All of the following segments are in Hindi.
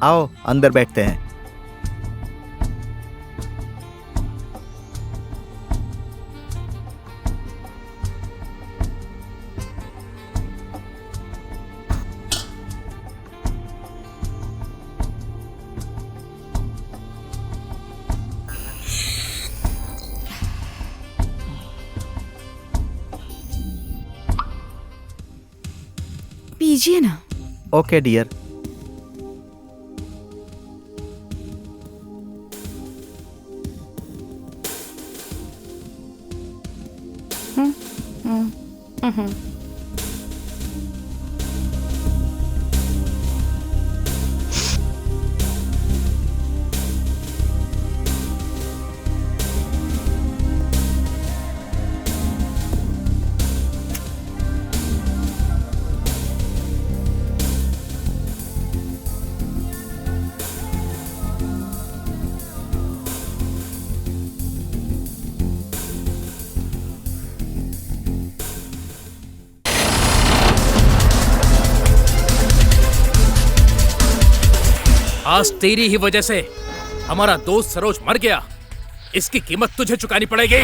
आओ अंदर बैठते हैं। पीजिए ना। Okay dear. आज तेरी ही वजह से हमारा दोस्त सरोज मर गया। इसकी कीमत तुझे चुकानी पड़ेगी।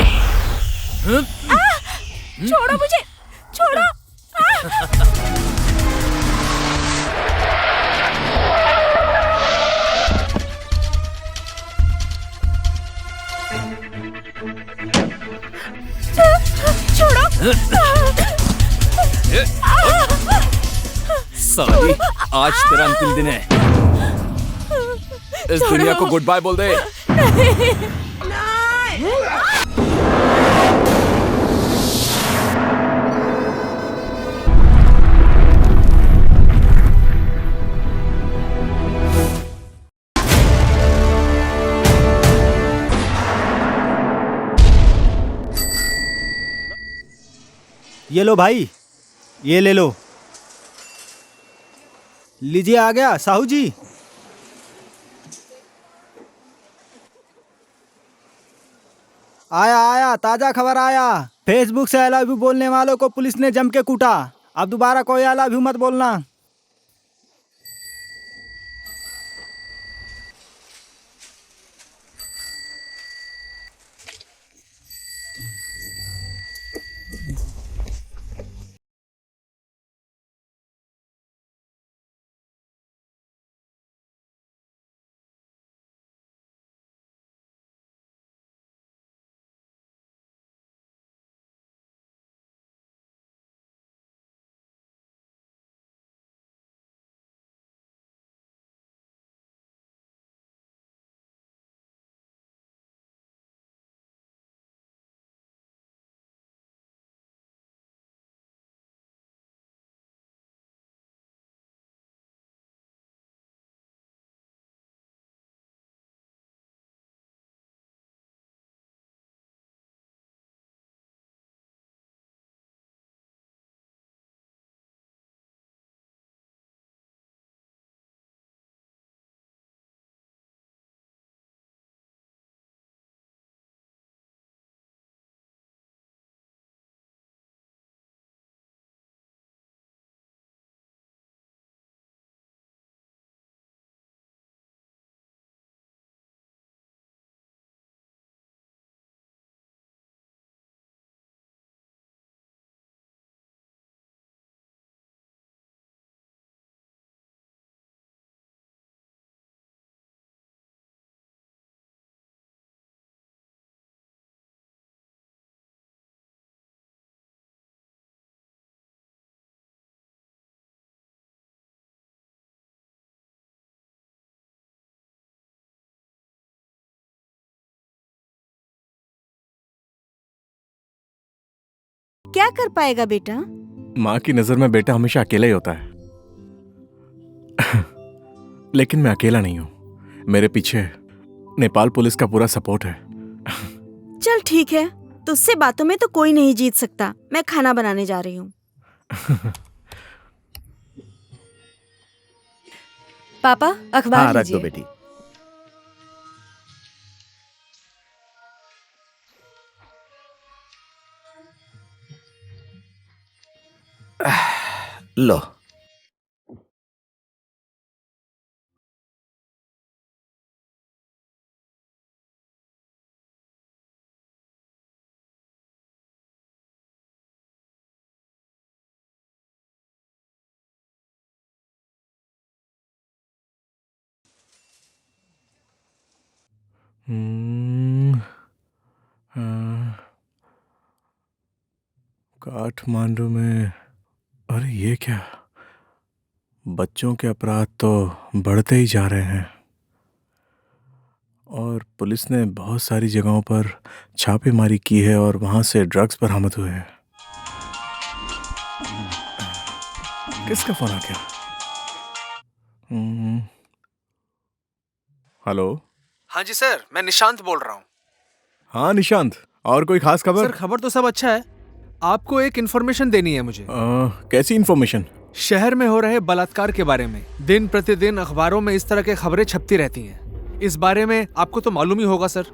छोड़ो मुझे, छोड़ो। छोड़ो। साली, आज तेरा अंतिम दिन है। इस दुनिया को गुड बाय बोल दे। ये लो भाई, ये ले लो। लीजिए, आ गया साहू जी। आया आया, ताजा खबर आया। फेसबुक से आई लव यू बोलने वालों को पुलिस ने जम के कूटा। अब दोबारा कोई आई लव यू मत बोलना। क्या कर पाएगा बेटा? माँ की नजर में बेटा हमेशा अकेला ही होता है। लेकिन मैं अकेला नहीं हूँ। मेरे पीछे नेपाल पुलिस का पूरा सपोर्ट है। चल ठीक है, तुझसे बातों में तो कोई नहीं जीत सकता। मैं खाना बनाने जा रही हूँ। पापा, अखबार हाँ, रख दो लीजिए। बेटी। लो। काठमांडू में, अरे ये क्या, बच्चों के अपराध तो बढ़ते ही जा रहे हैं और पुलिस ने बहुत सारी जगहों पर छापेमारी की है और वहां से ड्रग्स बरामद हुए हैं। किसका फोन आ गया? हेलो। हाँ जी सर, मैं निशांत बोल रहा हूँ। हाँ निशांत, और कोई खास खबर? सर खबर तो सब अच्छा है, आपको एक इन्फॉर्मेशन देनी है मुझे। कैसी इन्फॉर्मेशन? शहर में हो रहे बलात्कार के बारे में दिन प्रतिदिन अखबारों में इस तरह की खबरें छपती रहती हैं। इस बारे में आपको तो मालूम ही होगा सर।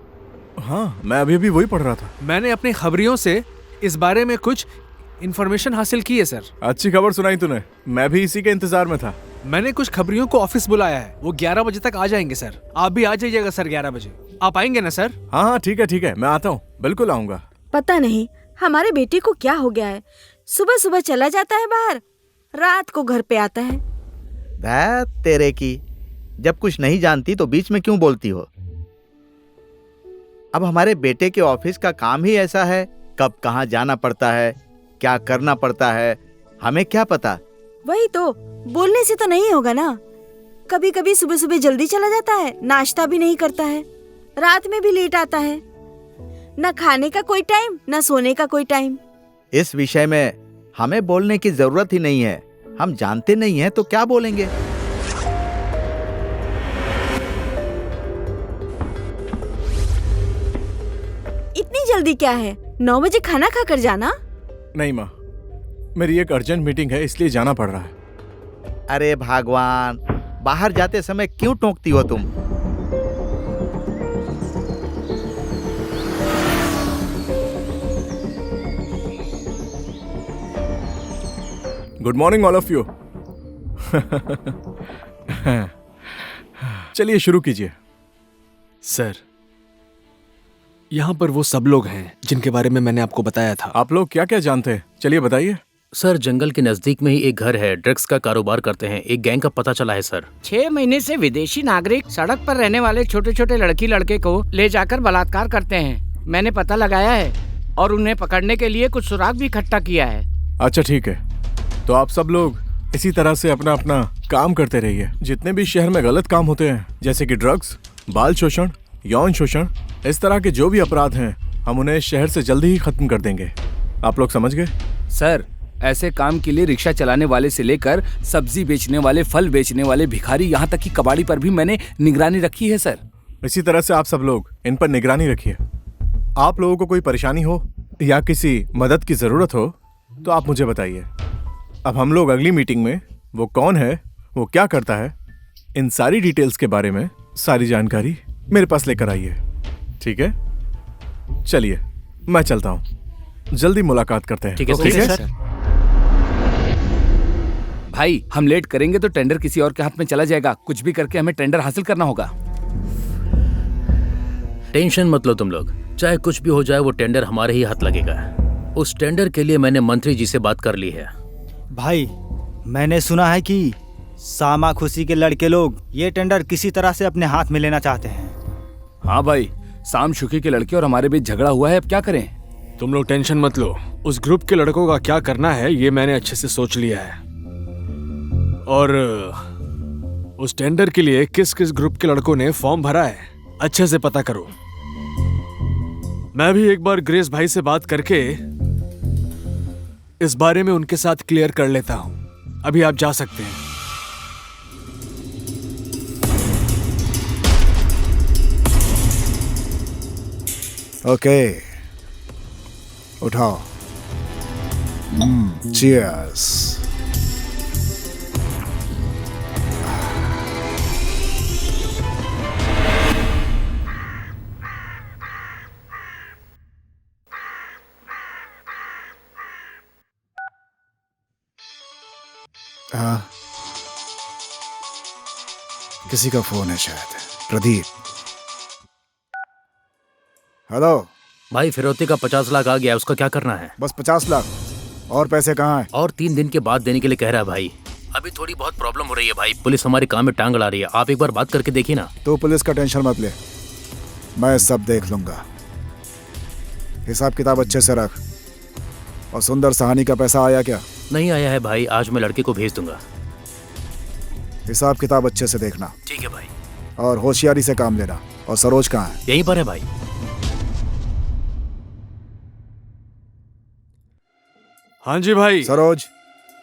हाँ, मैं अभी वही पढ़ रहा था। मैंने अपनी खबरियों से इस बारे में कुछ इन्फॉर्मेशन हासिल की है सर। अच्छी खबर सुनाई तूने, मैं भी इसी के इंतजार में था। मैंने कुछ खबरियों को ऑफिस बुलाया है, वो 11 बजे तक आ जाएंगे सर। आप भी आ जाइएगा सर 11 बजे। आप आएंगे ना सर? हाँ हाँ ठीक है, मैं आता हूँ, बिल्कुल आऊंगा। पता नहीं हमारे बेटे को क्या हो गया है, सुबह सुबह चला जाता है बाहर, रात को घर पे आता है। बात तेरे की, जब कुछ नहीं जानती तो बीच में क्यों बोलती हो? अब हमारे बेटे के ऑफिस का काम ही ऐसा है, कब कहाँ जाना पड़ता है, क्या करना पड़ता है, हमें क्या पता। वही तो, बोलने से तो नहीं होगा ना। कभी कभी सुबह सुबह जल्दी चला जाता है, नाश्ता भी नहीं करता है, रात में भी लेट आता है, न खाने का कोई टाइम न सोने का कोई टाइम। इस विषय में हमें बोलने की जरूरत ही नहीं है, हम जानते नहीं हैं तो क्या बोलेंगे। इतनी जल्दी क्या है, 9 बजे खाना खाकर जाना। नहीं माँ, मेरी एक अर्जेंट मीटिंग है इसलिए जाना पड़ रहा है। अरे भगवान, बाहर जाते समय क्यों टोकती हो तुम? Good morning all of you. चलिए शुरू कीजिए। सर, यहाँ पर वो सब लोग हैं जिनके बारे में मैंने आपको बताया था। आप लोग क्या क्या जानते हैं, चलिए बताइए। सर, जंगल के नजदीक में ही एक घर है, ड्रग्स का कारोबार करते हैं, एक गैंग का पता चला है सर। 6 महीने से विदेशी नागरिक सड़क पर रहने वाले छोटे छोटे लड़के को ले जाकर बलात्कार करते हैं। मैंने पता लगाया है और उन्हें पकड़ने के लिए कुछ सुराग भी इकट्ठा किया है। अच्छा ठीक है, तो आप सब लोग इसी तरह से अपना अपना काम करते रहिए। जितने भी शहर में गलत काम होते हैं, जैसे कि ड्रग्स, बाल शोषण, यौन शोषण, इस तरह के जो भी अपराध हैं, हम उन्हें शहर से जल्दी ही खत्म कर देंगे। आप लोग समझ गए? सर, ऐसे काम के लिए रिक्शा चलाने वाले से लेकर सब्जी बेचने वाले, फल बेचने वाले, भिखारी, यहाँ तक कि कबाड़ी पर भी मैंने निगरानी रखी है सर। इसी तरह से आप सब लोग इन पर निगरानी रखिए। आप लोगों को कोई परेशानी हो या किसी मदद की जरूरत हो तो आप मुझे बताइए। अब हम लोग अगली मीटिंग में वो कौन है, वो क्या करता है, इन सारी डिटेल्स के बारे में सारी जानकारी मेरे पास लेकर आइए, ठीक है? चलिए मैं चलता हूँ, जल्दी मुलाकात करते हैं। ठीक है सर। भाई, हम लेट करेंगे तो टेंडर किसी और के हाथ में चला जाएगा। कुछ भी करके हमें टेंडर हासिल करना होगा। टेंशन मत लो तुम लोग, चाहे कुछ भी हो जाए वो टेंडर हमारे ही हाथ लगेगा। उस टेंडर के लिए मैंने मंत्री जी से बात कर ली है। भाई, मैंने सुना है कि सामा खुशी के लड़के लोग ये टेंडर किसी तरह से अपने हाथ में लेना चाहते हैं। हाँ भाई, शाम शुकी के लड़के और हमारे बीच झगड़ा हुआ है, अब क्या करें? तुम लोग टेंशन मत लो, उस ग्रुप के लड़कों का क्या करना है ये मैंने अच्छे से सोच लिया है। और उस टेंडर के लिए किस किस ग्रुप के लड़कों ने फॉर्म भरा है अच्छे से पता करो। मैं भी एक बार ग्रेस भाई से बात करके इस बारे में उनके साथ क्लियर कर लेता हूं। अभी आप जा सकते हैं। ओके, उठाओ। चीयर्स। हाँ, किसी का फोन है शायद। प्रदीप। हेलो भाई, फिरौती का 50 लाख आ गया, उसका क्या करना है? बस 50 लाख? और पैसे कहाँ हैं? और 3 दिन के बाद देने के लिए कह रहा है भाई। अभी थोड़ी बहुत प्रॉब्लम हो रही है भाई, पुलिस हमारे काम में टांग अड़ा रही है। आप एक बार बात करके देखिए ना। तो पुलिस का टेंशन मत ले, मैं सब देख लूंगा। हिसाब किताब अच्छे से रख। और सुंदर सहानी का पैसा आया क्या? नहीं आया है भाई, आज मैं लड़के को भेज दूंगा। हिसाब किताब अच्छे से देखना ठीक है भाई। और होशियारी से काम लेना। और सरोज कहाँ है? यहीं पर है भाई। हाँ जी भाई। सरोज,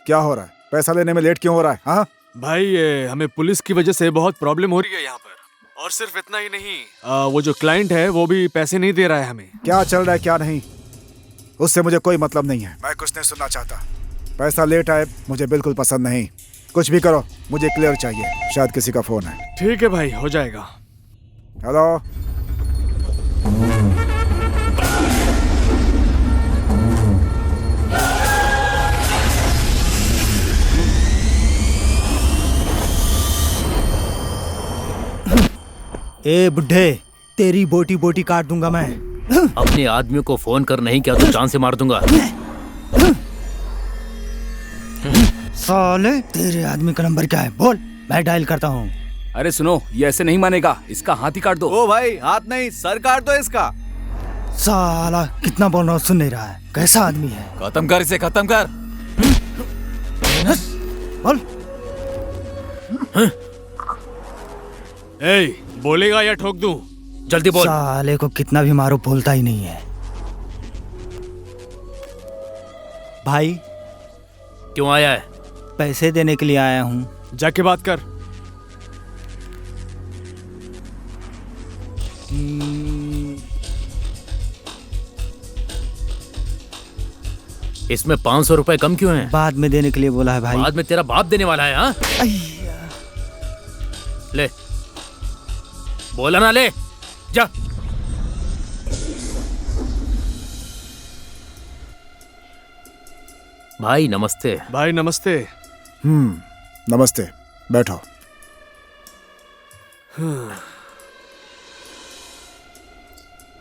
क्या हो रहा है? पैसा लेने में लेट क्यों हो रहा है? हाँ भाई हमें पुलिस की वजह से बहुत प्रॉब्लम हो रही है यहाँ पर। और सिर्फ इतना ही नहीं, वो जो क्लाइंट है वो भी पैसे नहीं दे रहा है हमें। क्या चल रहा है क्या नहीं, उससे मुझे कोई मतलब नहीं है। मैं कुछ नहीं सुनना चाहता। पैसा लेट आए मुझे बिल्कुल पसंद नहीं। कुछ भी करो, मुझे क्लियर चाहिए। शायद किसी का फोन है। ठीक है भाई, हो जाएगा। हेलो। ए बुड्ढे, तेरी बोटी बोटी काट दूंगा मैं। अपने आदमियों को फोन कर, नहीं क्या तो जान से मार दूंगा। साले, तेरे आदमी का नंबर क्या है? बोल, मैं डायल करता हूँ। अरे सुनो, ये ऐसे नहीं मानेगा, इसका हाथ ही काट दो। ओ भाई, हाथ नहीं सर काट दो इसका। साला कितना बोल रहा हूँ, सुन नहीं रहा है। कैसा आदमी है? खत्म कर इसे, खत्म कर। बोल। ए, बोलेगा या ठोक दूं? जल्दी बोल। साले को कितना भी मारो बोलता ही नहीं है। भाई क्यों आया है? पैसे देने के लिए आया हूँ। जाके बात कर। इसमें 500 रुपए कम क्यों हैं? बाद में देने के लिए बोला है भाई। बाद में तेरा बाप देने वाला है। हाँ ले, बोला ना, ले जा। भाई नमस्ते। भाई नमस्ते। नमस्ते, बैठो।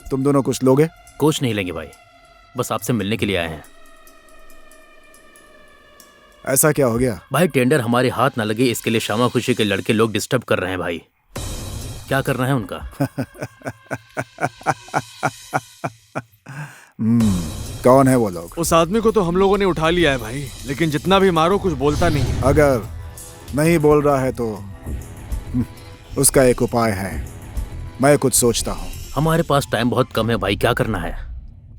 तुम दोनों कुछ लोगे? कुछ नहीं लेंगे भाई, बस आपसे मिलने के लिए आए हैं। ऐसा क्या हो गया? भाई टेंडर हमारे हाथ ना लगे, इसके लिए शामा खुशी के लड़के लोग डिस्टर्ब कर रहे हैं भाई। क्या करना है उनका? कौन है वो लोग? उस आदमी को तो हम लोगों ने उठा लिया है भाई, लेकिन जितना भी मारो कुछ बोलता नहीं है। अगर नहीं बोल रहा है तो उसका एक उपाय है। मैं कुछ सोचता हूँ। हमारे पास टाइम बहुत कम है भाई, क्या करना है?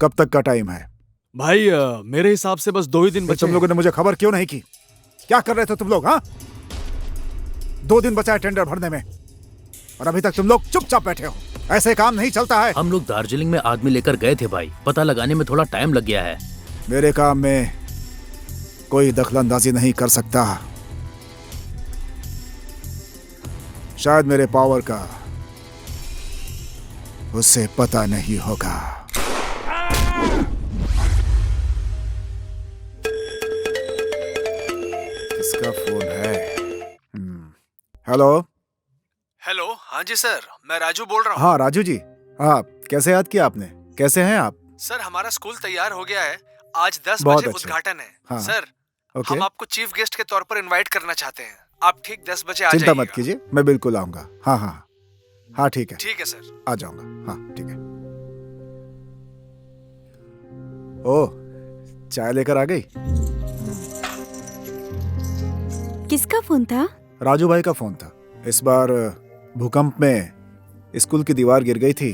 कब तक का टाइम है? भाई मेरे हिसाब से बस 2 ही दिन बचे। तुम लोगों ने मुझे खबर क्यों नहीं की? क्या कर रहे थे तुम लोग? हाँ, 2 दिन बचा है टेंडर भरने में और अभी तक तुम लोग चुपचाप बैठे हो। ऐसे काम नहीं चलता है। हम लोग दार्जिलिंग में आदमी लेकर गए थे भाई, पता लगाने में थोड़ा टाइम लग गया है। मेरे काम में कोई दखलंदाजी नहीं कर सकता। शायद मेरे पावर का उसे पता नहीं होगा। किसका फोन है? हेलो। हेलो, हाँ जी सर, मैं राजू बोल रहा हूँ। हाँ राजू जी, हाँ कैसे याद किया आपने? कैसे हैं आप? सर हमारा स्कूल तैयार हो गया है, आज 10 बहुत बजे अच्छा। उद्घाटन है। हाँ। सर ओके, हम आपको चीफ गेस्ट के तौर पर इनवाइट करना चाहते हैं, आप ठीक 10 बजे आ चिंता जाइएगा। मत कीजिए, मैं बिल्कुल आऊंगा। हाँ हाँ हाँ ठीक है, ठीक है सर। आ जाऊंगा। हाँ ठीक है। ओह, चाय लेकर आ गई? किसका फोन था? राजू भाई का फोन था। इस बार भूकंप में स्कूल की दीवार गिर गई थी,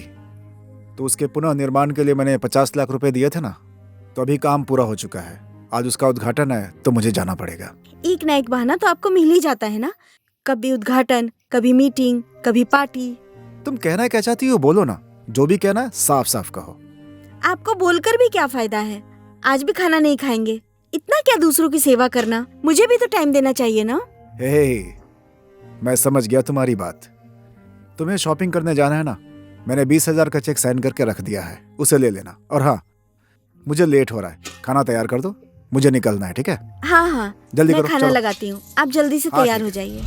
तो उसके पुनः निर्माण के लिए मैंने 50 लाख रुपए दिए थे ना, तो अभी काम पूरा हो चुका है। आज उसका उद्घाटन है तो मुझे जाना पड़ेगा। एक ना एक बहाना तो आपको मिल ही जाता है ना। कभी उद्घाटन, कभी मीटिंग, कभी पार्टी। तुम कहना क्या चाहती हो बोलो ना, जो भी कहना है साफ साफ कहो। आपको बोलकर भी क्या फायदा है? आज भी खाना नहीं खाएंगे, इतना क्या दूसरों की सेवा करना? मुझे भी तो टाइम देना चाहिए ना। हे, मैं समझ गया तुम्हारी बात। तुम्हें शॉपिंग करने जाना है ना, मैंने 20,000 का चेक साइन करके रख दिया है, उसे ले लेना। और हाँ, मुझे लेट हो रहा है, खाना तैयार कर दो, मुझे निकलना है। ठीक है? हाँ हाँ, जल्दी मैं करो, खाना चलो। लगाती हूँ, आप जल्दी से हाँ, तैयार ठीक हो जाइए।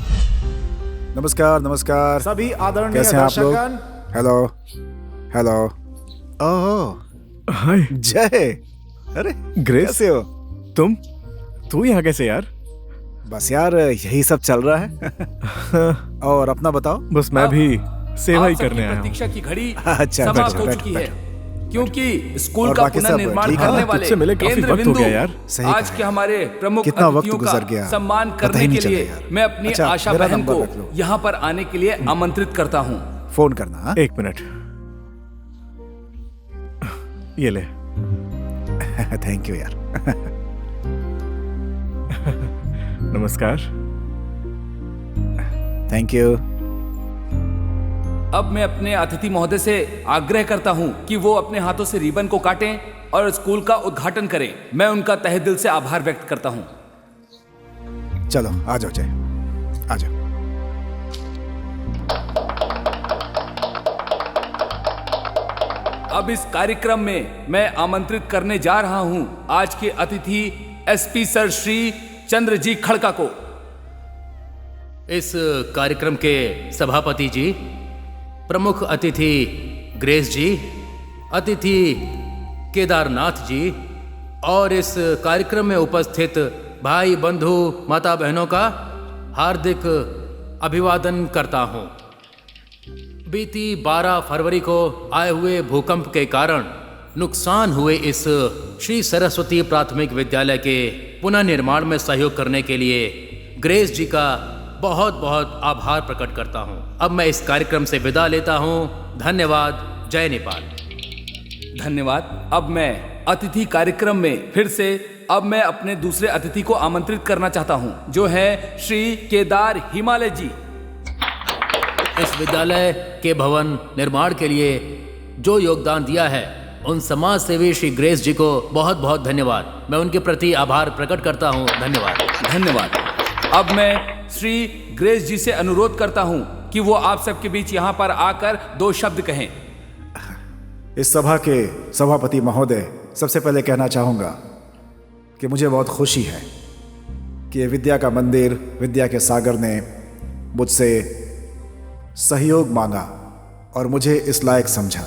नमस्कार नमस्कार सभी आदरणीय कैसे हैं आप लोग? दर्शकगण, हेलो हेलो। ओह हाय जय। अरे ग्रेस, कैसे हो? तू यहाँ कैसे यार? बस यार यही सब चल रहा है। और अपना बताओ। बस मैं भी सेवा ही आप सबकी करने आया हूँ। प्रतीक्षा की घड़ी अच्छा, समाप्त बैठो, हो बैठो, चुकी है, बैठो। क्योंकि स्कूल और का बाकी सब पुनर्निर्माण ठीक है? करने हाँ, वाले तुझसे मिले काफी केंद्र वक्त हो बिंदु गया यार। सही आज कहा के है। हमारे प्रमुख कितना वक्त अतिथियों गुजर का गया, सम्मान पता करने ही नहीं के चला लिए यार। मैं अपनी अच्छा, आशा मेरा बहन नंबर को रख लो। यहाँ पर आने के लिए आमंत्रित करता हूँ। फोन करना हाँ? 1 मिनट, ये ले। थैंक यू यार। नमस्कार। Thank you. अब मैं अपने अतिथि महोदय से आग्रह करता हूं कि वो अपने हाथों से रिबन को काटें और स्कूल का उद्घाटन करें। मैं उनका तहे दिल से आभार व्यक्त करता हूं। चलो आ जाओ जय, आ जाओ। अब इस कार्यक्रम में मैं आमंत्रित करने जा रहा हूं आज के अतिथि एसपी सर श्री चंद्रजी खड़का को। इस कार्यक्रम के सभापति जी, प्रमुख अतिथि ग्रेस जी, अतिथि केदारनाथ जी और इस कार्यक्रम में उपस्थित भाई बंधु माता बहनों का हार्दिक अभिवादन करता हूं। बीती 12 फरवरी को आए हुए भूकंप के कारण नुकसान हुए इस श्री सरस्वती प्राथमिक विद्यालय के पुनर्निर्माण में सहयोग करने के लिए ग्रेस जी का बहुत बहुत आभार प्रकट करता हूं। अब मैं इस कार्यक्रम से विदा लेता हूं। धन्यवाद। जय नेपाल। धन्यवाद। अब मैं अतिथि कार्यक्रम में फिर से मैं अपने दूसरे अतिथि को आमंत्रित करना चाहता हूं, जो है श्री केदार हिमालय जी। इस विद्यालय के भवन निर्माण के लिए जो योगदान दिया है उन समाज सेवी श्री ग्रेस जी को बहुत बहुत धन्यवाद। मैं उनके प्रति आभार प्रकट करता हूं। धन्यवाद। धन्यवाद। अब मैं श्री ग्रेस जी से अनुरोध करता हूं कि वो आप सबके बीच यहाँ पर आकर 2 शब्द कहें। इस सभा के सभापति महोदय, सबसे पहले कहना चाहूँगा कि मुझे बहुत खुशी है कि विद्या का मंदिर, विद्या के सागर ने मुझसे सहयोग मांगा और मुझे इस लायक समझा।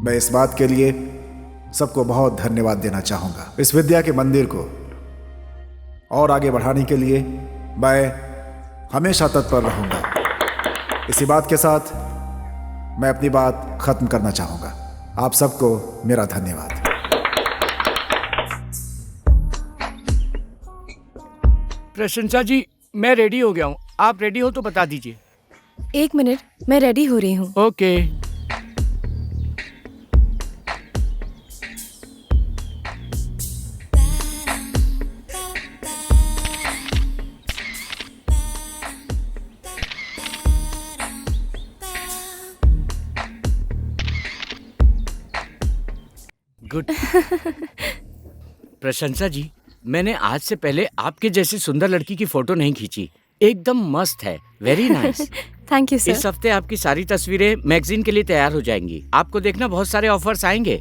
मैं इस बात के लिए सबको बहुत धन्यवाद देना चाहूँगा। इस विद्या के मंदिर को और आगे बढ़ाने के लिए मैं हमेशा तत्पर रहूँगा। इसी बात के साथ मैं अपनी बात खत्म करना चाहूँगा। आप सबको मेरा धन्यवाद। प्रशंसा जी, मैं रेडी हो गया हूँ। आप रेडी हो तो बता दीजिए। 1 मिनट, मैं रेडी हो रही हूँ। ओके। गुड। प्रशंसा जी, मैंने आज से पहले आपके जैसी सुंदर लड़की की फोटो नहीं खींची। एकदम मस्त है। Very nice. Thank you sir. इस हफ्ते आपकी सारी तस्वीरें मैगजीन के लिए तैयार हो जाएंगी। आपको देखना बहुत सारे ऑफर्स आएंगे।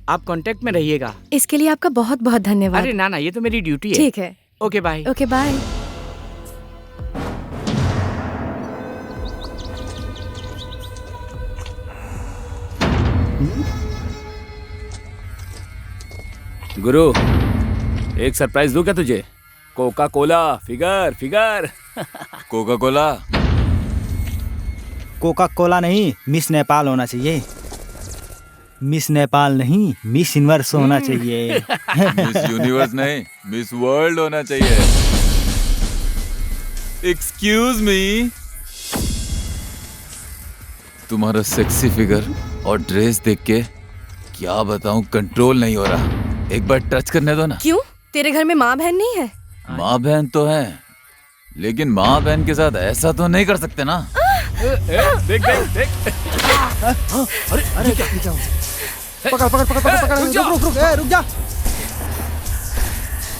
आप कांटेक्ट में रहिएगा। इसके लिए आपका बहुत बहुत धन्यवाद। अरे ना, ये तो मेरी ड्यूटी है। ठीक है। Okay bye. Okay bye. गुरु, एक सरप्राइज दूं क्या तुझे? Coca Cola figure figure. Coca Cola? Coca Cola नहीं, मिस नेपाल होना चाहिए। मिस नेपाल नहीं, मिस यूनिवर्स होना चाहिए। मिस यूनिवर्स नहीं, मिस वर्ल्ड होना चाहिए। एक्सक्यूज मी, तुम्हारा सेक्सी फिगर और ड्रेस देख के क्या बताऊं, कंट्रोल नहीं हो रहा। एक बार टच करने दो ना। क्यों? तेरे घर में माँ बहन नहीं है? माँ बहन तो है, लेकिन माँ बहन के साथ ऐसा तो नहीं कर सकते ना। देख देख देख। अरे अरे क्या पकड़ पकड़ पकड़ पकड़ पकड़, रुक जा।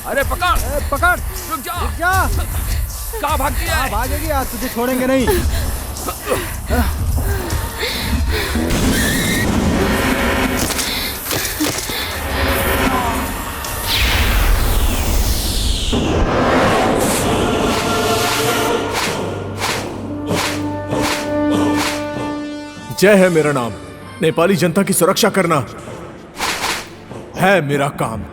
अरे पकड़ पकड़, रुक जा। रुक जा। कहाँ भागती है? भागेगी आज, तुझे छोड़ेंगे नहीं। जय है मेरा नाम। नेपाली जनता की सुरक्षा करना है मेरा काम।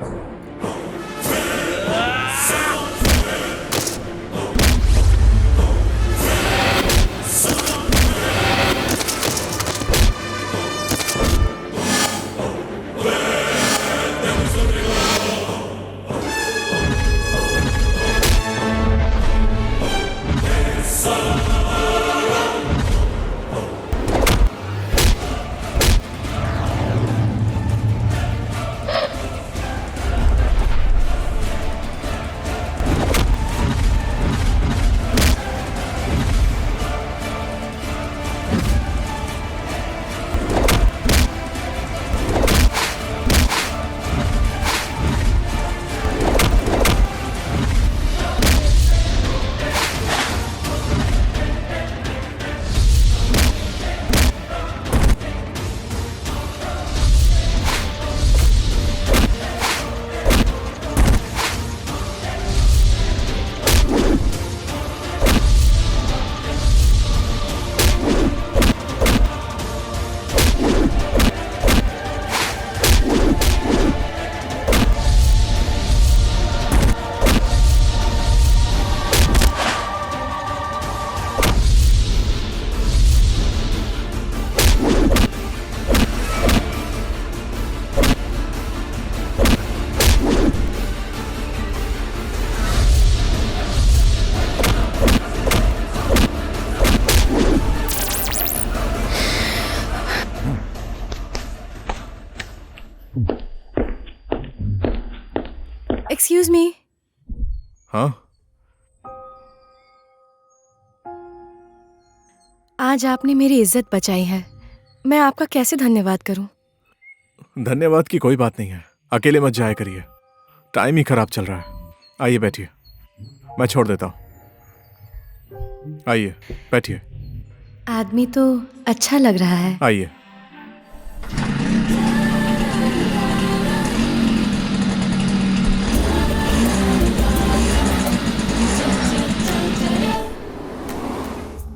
Excuse me. हाँ, आज आपने मेरी इज्जत बचाई है। मैं आपका कैसे धन्यवाद करूं? धन्यवाद की कोई बात नहीं है। अकेले मत जाया करिए, टाइम ही खराब चल रहा है। आइए बैठिए, मैं छोड़ देता हूँ। आइए बैठिए। आदमी तो अच्छा लग रहा है। आइए।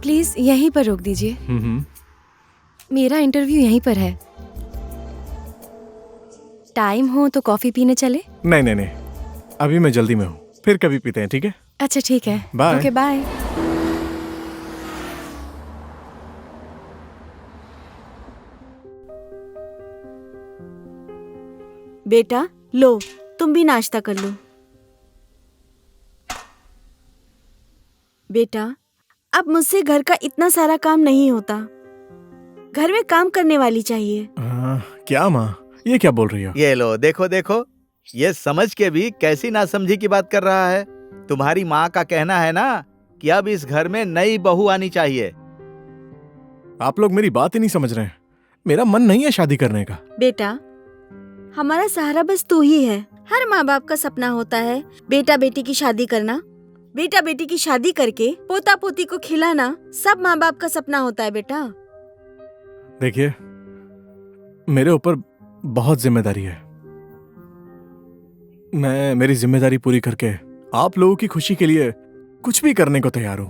प्लीज यहीं पर रोक दीजिए। मेरा इंटरव्यू यहीं पर है। टाइम हो तो कॉफी पीने चले? नहीं नहीं नहीं, अभी मैं जल्दी में हूँ, फिर कभी पीते हैं, ठीक है? अच्छा ठीक है, बाय। Okay bye. बेटा लो, तुम भी नाश्ता कर लो। बेटा अब मुझसे घर का इतना सारा काम नहीं होता। घर में काम करने वाली चाहिए। क्या माँ, ये क्या बोल रही हो? ये लो, देखो देखो, ये समझ के भी कैसी नासमझी की बात कर रहा है। तुम्हारी माँ का कहना है ना कि अब इस घर में नई बहू आनी चाहिए। आप लोग मेरी बात ही नहीं समझ रहे हैं। मेरा मन नहीं है शादी करने का। बेटा हमारा सहारा बस तू ही है। हर माँ बाप का सपना होता है बेटा बेटी की शादी करना। बेटा बेटी की शादी करके पोता पोती को खिलाना सब माँ बाप का सपना होता है बेटा। देखिए, मेरे ऊपर बहुत जिम्मेदारी है। मैं मेरी जिम्मेदारी पूरी करके आप लोगों की खुशी के लिए कुछ भी करने को तैयार हूं।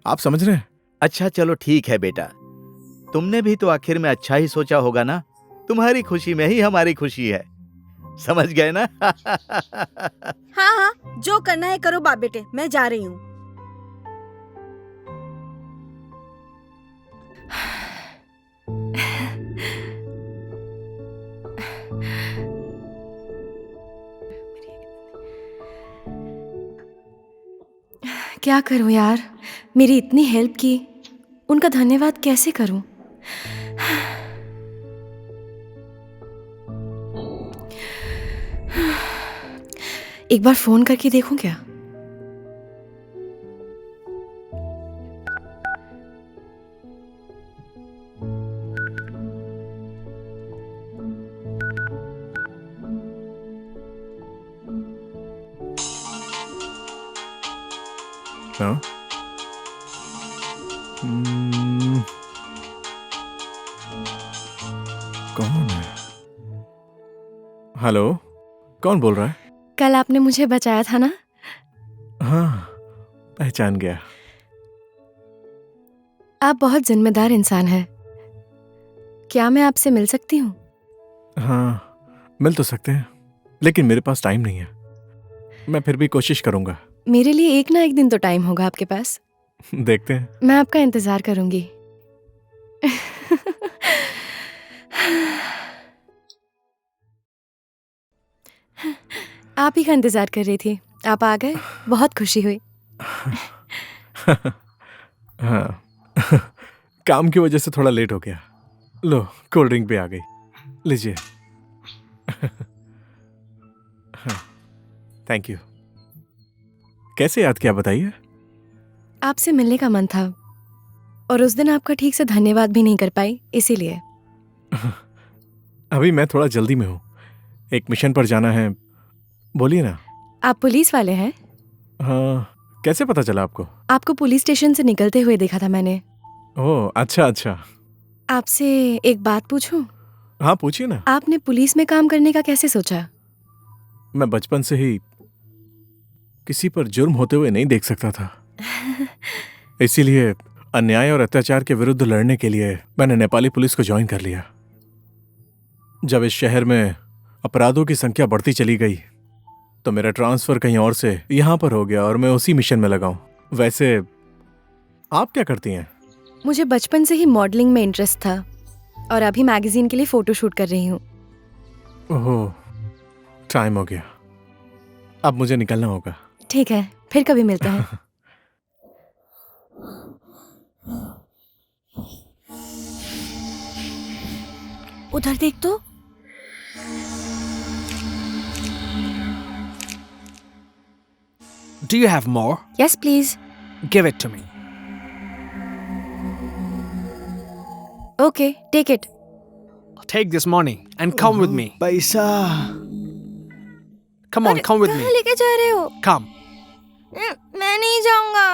आप समझ रहे हैं? अच्छा चलो ठीक है बेटा, तुमने भी तो आखिर में अच्छा ही सोचा होगा ना। तुम्हारी खुशी में ही हमारी खुशी है, समझ गए ना? हाँ हाँ, जो करना है करो बाप बेटे, मैं जा रही हूँ। क्या करूं यार, मेरी इतनी हेल्प की, उनका धन्यवाद कैसे करूं? एक बार फोन करके देखूं क्या? हाँ? कौन है? हेलो, कौन बोल रहा है? कल आपने मुझे बचाया था ना? हाँ, पहचान गया। आप बहुत जिम्मेदार इंसान हैं। क्या मैं आपसे मिल सकती हूँ? हाँ, मिल तो सकते हैं, लेकिन मेरे पास टाइम नहीं है। मैं फिर भी कोशिश करूंगा। मेरे लिए एक ना एक दिन तो टाइम होगा आपके पास। देखते हैं। मैं आपका इंतजार करूंगी। आप ही का इंतजार कर रही थी, आप आ गए, बहुत खुशी हुई। हाँ, काम की वजह से थोड़ा लेट हो गया। लो, कोल्ड ड्रिंक भी आ गई, लीजिए। Thank you. कैसे याद किया बताइए? आपसे मिलने का मन था और उस दिन आपका ठीक से धन्यवाद भी नहीं कर पाई, इसीलिए। अभी मैं थोड़ा जल्दी में हूँ, एक मिशन पर जाना है। बोलिए ना। आप पुलिस वाले हैं? हाँ, कैसे पता चला आपको? आपको पुलिस स्टेशन से निकलते हुए देखा था मैंने। ओह, अच्छा अच्छा। आपसे एक बात पूछूं? हाँ, पूछिए ना। आपने पुलिस में काम करने का कैसे सोचा? मैं बचपन से ही किसी पर जुर्म होते हुए नहीं देख सकता था। इसीलिए अन्याय और अत्याचार के विरुद्ध लड़ने के लिए मैंने नेपाली पुलिस को ज्वाइन कर लिया। जब इस शहर में अपराधों की संख्या बढ़ती चली गई तो मेरा ट्रांसफर कहीं और से यहां पर हो गया और मैं उसी मिशन में लगा हूं। वैसे आप क्या करती हैं? मुझे बचपन से ही मॉडलिंग में इंटरेस्ट था और अभी मैगजीन के लिए फोटो शूट कर रही हूँ। ओह, टाइम हो गया, अब मुझे निकलना होगा। ठीक है, फिर कभी मिलते हैं। उधर देख तो। Do you have more? Yes, please. Give it to me. Okay, take it. Take this money and come with me. पैसा। Come on, come with कहाँ me. लेके जा रहे हो? Come. मैं नहीं जाऊंगा।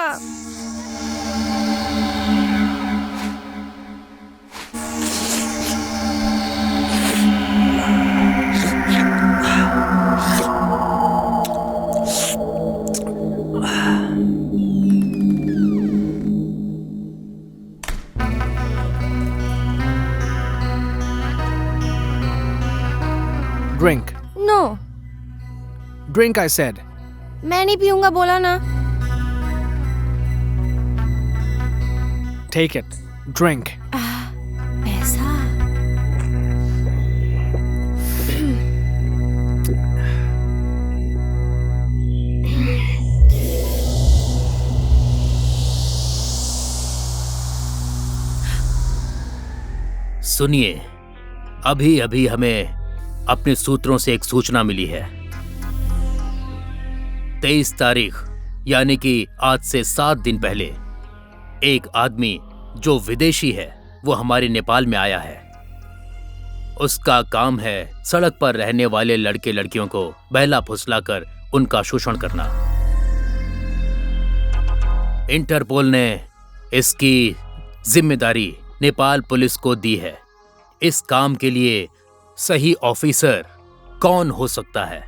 Drink. No, Drink, I said. मैं नहीं पीऊंगा बोला ना। Take it. Drink. पैसा। सुनिए, अभी अभी हमें अपने सूत्रों से एक सूचना मिली है। 23 तारीख यानी कि आज से 7 दिन पहले एक आदमी जो विदेशी है वो हमारे नेपाल में आया है। उसका काम है सड़क पर रहने वाले लड़के लड़कियों को बहला फुसलाकर उनका शोषण करना। इंटरपोल ने इसकी जिम्मेदारी नेपाल पुलिस को दी है। इस काम के लिए सही ऑफिसर कौन हो सकता है?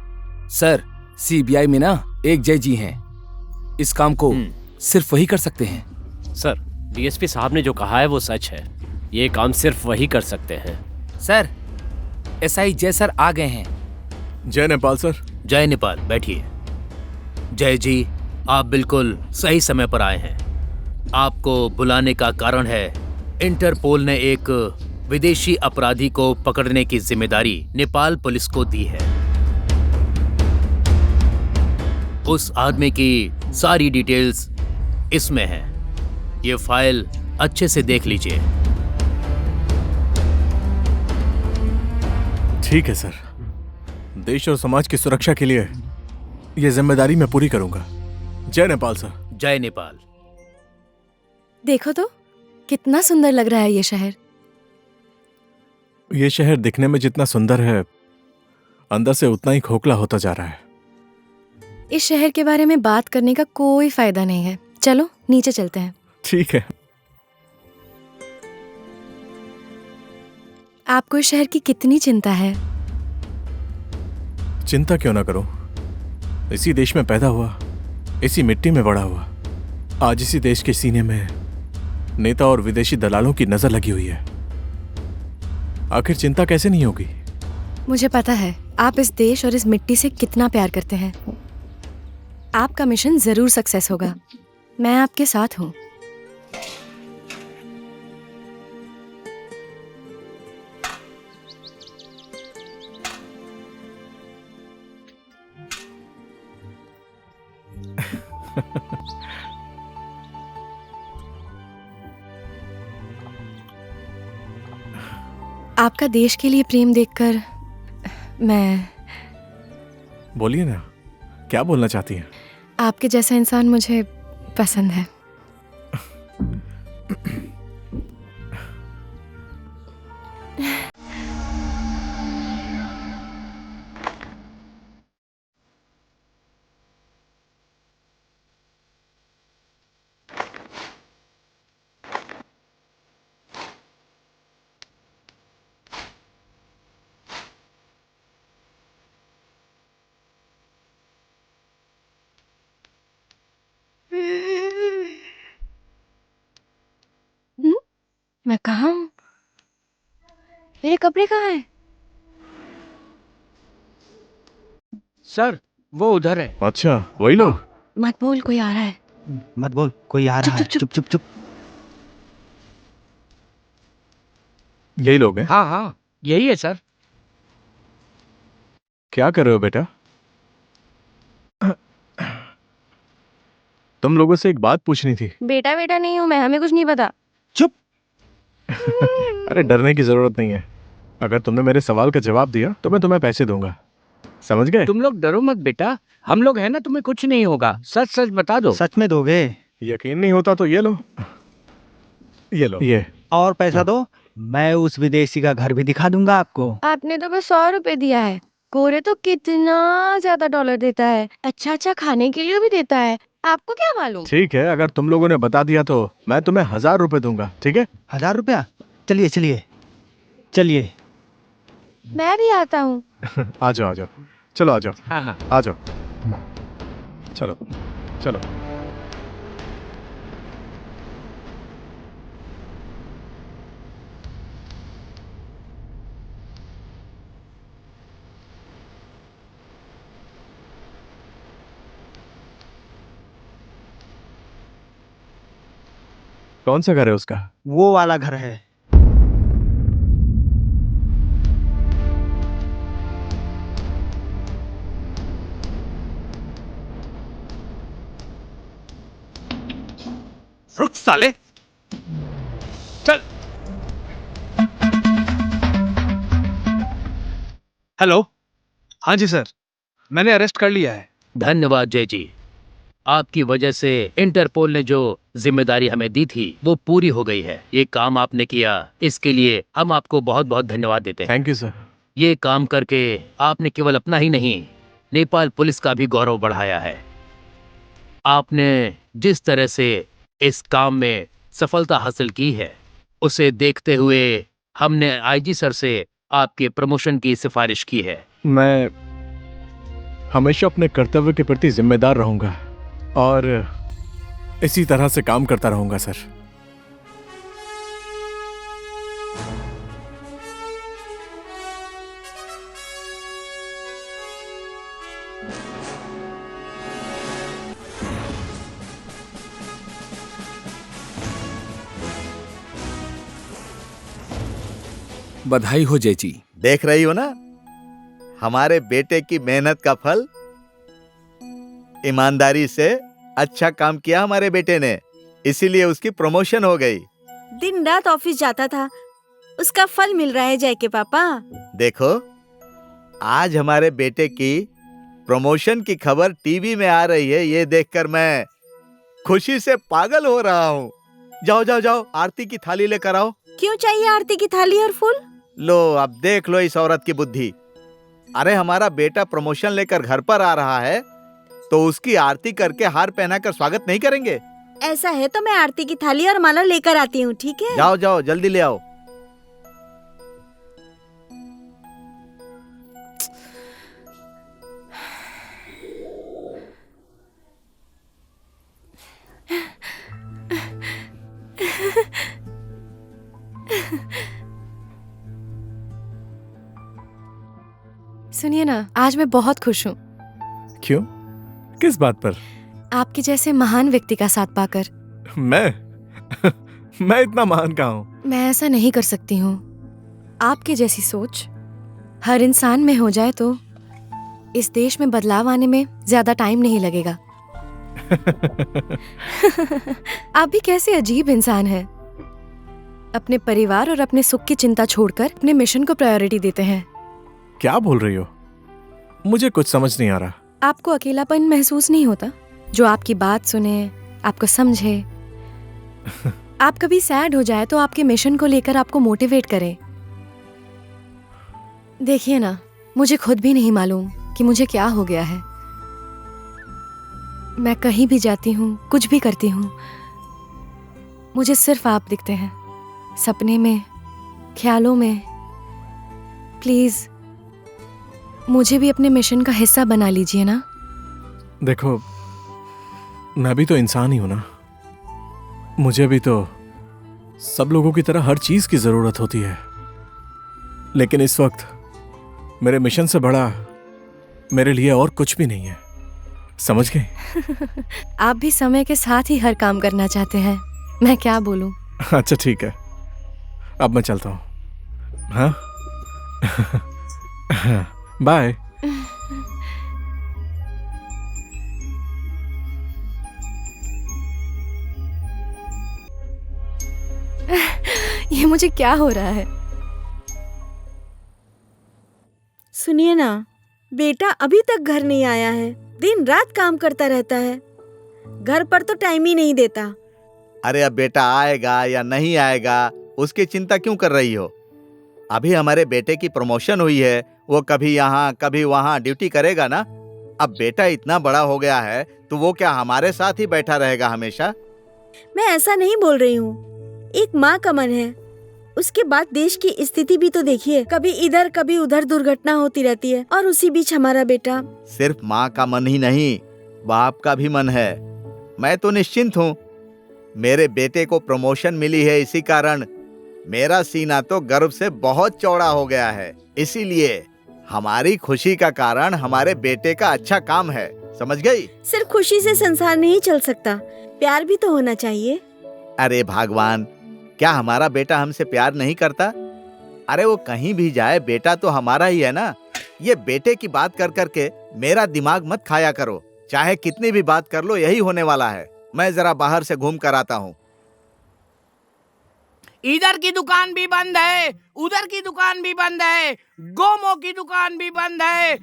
सर, सीबीआई में ना एक जय जी हैं। इस काम को सिर्फ वही कर सकते हैं। सर, डीएसपी साहब ने जो कहा है वो सच है। ये काम सिर्फ वही कर सकते हैं। सर, एसआई जय सर आ गए हैं। जय नेपाल सर। जय नेपाल, बैठिए। जय जी, आप बिल्कुल सही समय पर आए हैं। आपको बुलाने का कारण है, इंटरपोल ने एक विदेशी अपराधी को पकड़ने की जिम्मेदारी नेपाल पुलिस को दी है। उस आदमी की सारी डिटेल्स इसमें है। ये फाइल अच्छे से देख लीजिए। ठीक है सर। देश और समाज की सुरक्षा के लिए ये जिम्मेदारी मैं पूरी करूंगा। जय नेपाल सर। जय नेपाल। देखो तो कितना सुंदर लग रहा है ये शहर। ये शहर दिखने में जितना सुंदर है, अंदर से उतना ही खोखला होता जा रहा है। इस शहर के बारे में बात करने का कोई फायदा नहीं है। चलो नीचे चलते हैं। ठीक है। आपको इस शहर की कितनी चिंता है? चिंता क्यों ना करो। इसी देश में पैदा हुआ, इसी मिट्टी में बड़ा हुआ। आज इसी देश के सीने में नेता और विदेशी दलालों की नजर लगी हुई है। आखिर चिंता कैसे नहीं होगी? मुझे पता है आप इस देश और इस मिट्टी से कितना प्यार करते हैं। आपका मिशन जरूर सक्सेस होगा। मैं आपके साथ हूँ। आपका देश के लिए प्रेम देखकर मैं... बोलिए ना, क्या बोलना चाहती हैं? आपके जैसा इंसान मुझे पसंद है। मैं कहाँ हूँ? मेरे कपड़े कहाँ हैं? सर, वो उधर है। अच्छा, वही लोग। मत बोल, कोई आ रहा है। मत बोल, कोई आ रहा है। चुप चुप चुप। यही लोग हैं? हाँ हाँ, यही है सर। क्या कर रहे हो बेटा? तुम लोगों से एक बात पूछनी थी। बेटा बेटा नहीं हूँ मैं, हमें कुछ नहीं पता। चुप। अरे डरने की जरूरत नहीं है। अगर तुमने मेरे सवाल का जवाब दिया तो मैं तुम्हें पैसे दूंगा। समझ गए? तुम लोग डरो मत बेटा, हम लोग हैं ना, तुम्हें कुछ नहीं होगा। सच सच बता दो। सच में दोगे? यकीन नहीं होता तो ये लो, ये लो। ये और पैसा दो, मैं उस विदेशी का घर भी दिखा दूंगा आपको। आपने तो बस 100 रुपए दिया है। कोरे तो कितना ज्यादा डॉलर देता है, अच्छा अच्छा खाने के लिए भी देता है। आपको क्या मालूम? ठीक है, अगर तुम लोगों ने बता दिया तो मैं तुम्हें 1000 रुपए दूंगा, ठीक है? 1000 रुपया? चलिए चलिए चलिए। मैं भी आता हूँ। आ जाओ आ जाओ, चलो आ जाओ। हाँ हाँ। आ जाओ, चलो चलो। कौन सा घर है उसका? वो वाला घर है। रुक साले, चल। हेलो, हाँ जी सर, मैंने अरेस्ट कर लिया है। धन्यवाद जय जी, आपकी वजह से इंटरपोल ने जो जिम्मेदारी हमें दी थी वो पूरी हो गई है। ये काम आपने किया, इसके लिए हम आपको बहुत बहुत धन्यवाद देते हैं। Thank you sir. ये काम करके आपने केवल अपना ही नहीं, नेपाल पुलिस का भी गौरव बढ़ाया है। आपने जिस तरह से इस काम में सफलता हासिल की है, उसे देखते हुए हमने आईजी सर से आपके प्रमोशन की सिफारिश की है। मैं हमेशा अपने कर्तव्य के प्रति जिम्मेदार रहूंगा और इसी तरह से काम करता रहूंगा सर। बधाई हो जय जी। देख रही हो ना हमारे बेटे की मेहनत का फल। ईमानदारी से अच्छा काम किया हमारे बेटे ने, इसीलिए उसकी प्रमोशन हो गई। दिन रात ऑफिस जाता था, उसका फल मिल रहा है जय के पापा। देखो आज हमारे बेटे की प्रमोशन की खबर टीवी में आ रही है, ये देखकर मैं खुशी से पागल हो रहा हूँ। जाओ जाओ जाओ, आरती की थाली लेकर आओ। क्यों चाहिए आरती की थाली और फूल? लो अब देख लो इस औरत की बुद्धि। अरे हमारा बेटा प्रमोशन लेकर घर पर आ रहा है तो उसकी आरती करके हार पहनाकर स्वागत नहीं करेंगे? ऐसा है तो मैं आरती की थाली और माला लेकर आती हूँ, ठीक है? जाओ जाओ जल्दी ले आओ। सुनिए ना, आज मैं बहुत खुश हूँ। क्यों? किस बात पर? आपके जैसे महान व्यक्ति का साथ पाकर। मैं इतना महान कहाँ हूँ? मैं ऐसा नहीं कर सकती हूँ। आपके जैसी सोच हर इंसान में हो जाए तो इस देश में बदलाव आने में ज्यादा टाइम नहीं लगेगा। आप भी कैसे अजीब इंसान हैं। अपने परिवार और अपने सुख की चिंता छोड़कर अपने मिशन को प्रायोरिटी देते हैं। क्या बोल रही हो? मुझे कुछ समझ नहीं आ रहा। आपको अकेलापन महसूस नहीं होता? जो आपकी बात सुने, आपको समझे। आप कभी सैड हो जाए तो आपके मिशन को लेकर आपको मोटिवेट करें। देखिए ना, मुझे खुद भी नहीं मालूम कि मुझे क्या हो गया है। मैं कहीं भी जाती हूँ, कुछ भी करती हूँ, मुझे सिर्फ आप दिखते हैं, सपने में, ख्यालों में। प्लीज मुझे भी अपने मिशन का हिस्सा बना लीजिए ना। देखो, मैं भी तो इंसान ही हूं ना। मुझे भी तो सब लोगों की तरह हर चीज की जरूरत होती है, लेकिन इस वक्त मेरे मिशन से बड़ा मेरे लिए और कुछ भी नहीं है। समझ गए? आप भी समय के साथ ही हर काम करना चाहते हैं। मैं क्या बोलूं? अच्छा ठीक है, अब मैं चलता हूँ। हाँ बाय। ये मुझे क्या हो रहा है? सुनिए ना, बेटा अभी तक घर नहीं आया है, दिन रात काम करता रहता है, घर पर तो टाइम ही नहीं देता। अरे अब बेटा आएगा या नहीं आएगा उसकी चिंता क्यों कर रही हो? अभी हमारे बेटे की प्रमोशन हुई है, वो कभी यहाँ कभी वहाँ ड्यूटी करेगा ना। अब बेटा इतना बड़ा हो गया है तो वो क्या हमारे साथ ही बैठा रहेगा हमेशा? मैं ऐसा नहीं बोल रही हूँ, एक माँ का मन है। उसके बाद देश की स्थिति भी तो देखिए, कभी इधर कभी उधर दुर्घटना होती रहती है और उसी बीच हमारा बेटा। सिर्फ माँ का मन ही नहीं, बाप का भी मन है। मैं तो निश्चिंत हूँ, मेरे बेटे को प्रमोशन मिली है, इसी कारण मेरा सीना तो गर्व से बहुत चौड़ा हो गया है। इसीलिए हमारी खुशी का कारण हमारे बेटे का अच्छा काम है, समझ गई? सिर्फ खुशी से संसार नहीं चल सकता, प्यार भी तो होना चाहिए। अरे भगवान, क्या हमारा बेटा हमसे प्यार नहीं करता? अरे वो कहीं भी जाए बेटा तो हमारा ही है ना। ये बेटे की बात कर करके मेरा दिमाग मत खाया करो, चाहे कितनी भी बात कर लो यही होने वाला है। मैं जरा बाहर से घूम कर आता हूँ। इधर की दुकान भी बंद है, उधर की दुकान भी बंद है, गोमो की दुकान भी बंद है,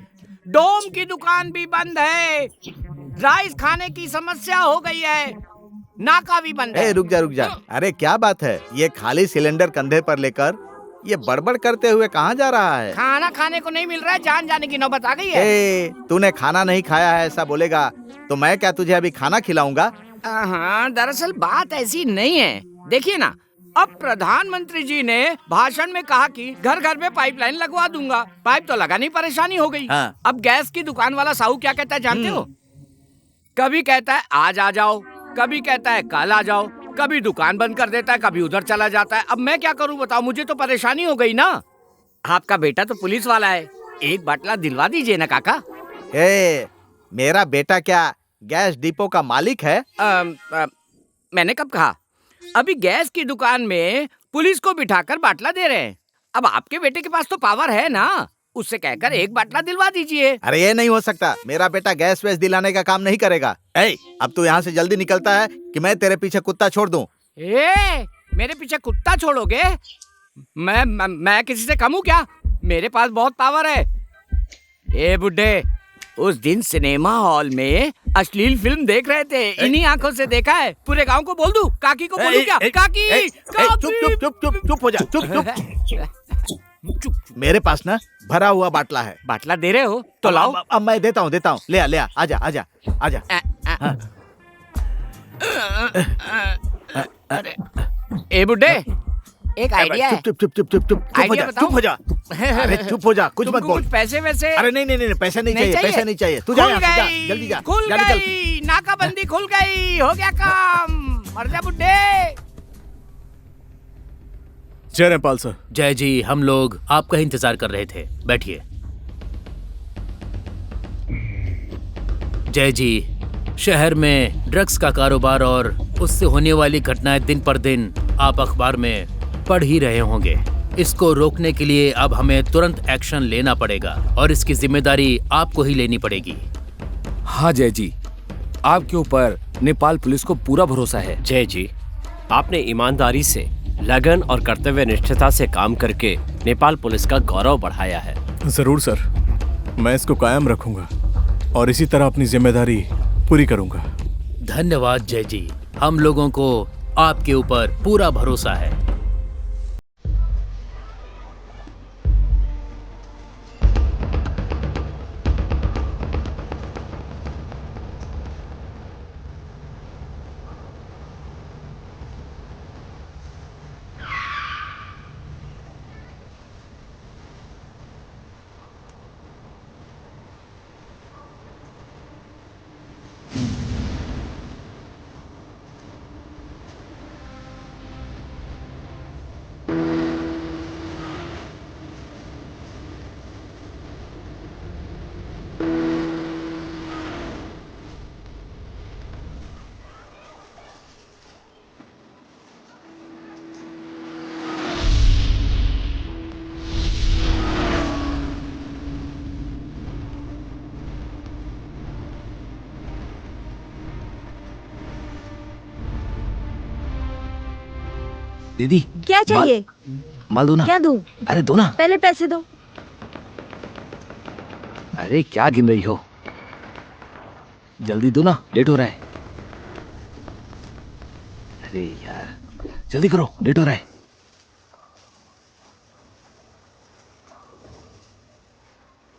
डोम की दुकान भी बंद है, राइस खाने की समस्या हो गई है, नाका भी बंद है। रुक जा। अरे क्या बात है, ये खाली सिलेंडर कंधे पर लेकर ये बड़बड़ करते हुए कहाँ जा रहा है? खाना खाने को नहीं मिल रहा है, जान जाने की नौबत आ गई है। तूने खाना नहीं खाया है ऐसा बोलेगा तो मैं क्या तुझे अभी खाना खिलाऊंगा? हाँ, दरअसल बात ऐसी नहीं है। देखिए ना, अब प्रधानमंत्री जी ने भाषण में कहा कि घर घर में पाइपलाइन लगवा दूंगा। पाइप तो लगानी परेशानी हो गई। हाँ। अब गैस की दुकान वाला साहू क्या कहता है जानते हो? कभी कहता है आज आ जाओ, कभी कहता है कल आ जाओ, कभी दुकान बंद कर देता है, कभी उधर चला जाता है। अब मैं क्या करूं बताओ, मुझे तो परेशानी हो गई ना। आपका बेटा तो पुलिस वाला है, एक बाटला दिलवा दीजिए ना काका। मेरा बेटा क्या गैस डिपो का मालिक है? मैंने कब कहा? अभी गैस की दुकान में पुलिस को बिठाकर बाटला दे रहे हैं। अब आपके बेटे के पास तो पावर है ना, उससे कहकर एक बाटला दिलवा दीजिए। अरे ये नहीं हो सकता, मेरा बेटा गैस वैस दिलाने का काम नहीं करेगा। अब तू यहाँ से जल्दी निकलता है कि मैं तेरे पीछे कुत्ता छोड़ दूं? मेरे पीछे कुत्ता छोड़ोगे? मैं किसी से कम हूँ क्या? मेरे पास बहुत पावर है। बुड्ढे, उस दिन सिनेमा हॉल में अश्लील फिल्म देख रहे थे, इन्हीं आंखों से देखा है। पूरे गांव को बोल दूं? काकी को बोलूं क्या? काकी, चुप हो जा, चुप। मेरे पास ना भरा हुआ बाटला है। बाटला दे रहे हो तो लाओ। अब मैं देता हूँ, ले आ, आजा। ए बुड्ढे, एक आइडिया है। चुप हो जा। अरे चुप हो जा, कुछ मत बोल। कुछ पैसे वैसे? अरे नहीं, पैसे नहीं चाहिए। तू जा, जल्दी जा। खुल गई, नाकाबंदी खुल गई, हो गया काम। मर जा बुड्ढे। जय नेपाल सर। जय जी, हम लोग आपका इंतजार कर रहे थे, बैठिए। जय जी, शहर में ड्रग्स का कारोबार और उससे होने वाली घटनाएं दिन पर दिन आप अखबार में पढ़ ही रहे होंगे। इसको रोकने के लिए अब हमें तुरंत एक्शन लेना पड़ेगा और इसकी जिम्मेदारी आपको ही लेनी पड़ेगी। हाँ जय जी, आपके ऊपर नेपाल पुलिस को पूरा भरोसा है। जय जी, आपने ईमानदारी से, लगन और कर्तव्य निष्ठता से काम करके नेपाल पुलिस का गौरव बढ़ाया है। जरूर सर, मैं इसको कायम रखूंगा और इसी तरह अपनी जिम्मेदारी पूरी करूंगा। धन्यवाद जय जी, हम लोगों को आपके ऊपर पूरा भरोसा है। दीदी क्या चाहिए? माल दो ना। क्या दूं? अरे दो ना। पहले पैसे दो। अरे क्या गिन रही हो? जल्दी दो ना, लेट हो रहा है। अरे यार जल्दी करो, लेट हो रहा है।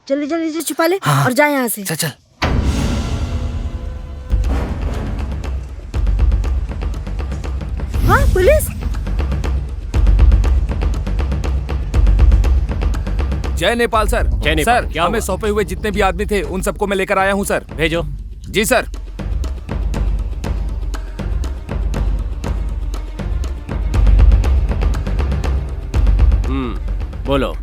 जल्दी जल्दी से छुपा ले और जा यहाँ से। चल चल। हाँ पुलिस। जय नेपाल सर। जय नेपाल, सर क्या हमें हुआ? सौंपे हुए जितने भी आदमी थे उन सबको मैं लेकर आया हूँ सर। भेजो। जी सर। बोलो,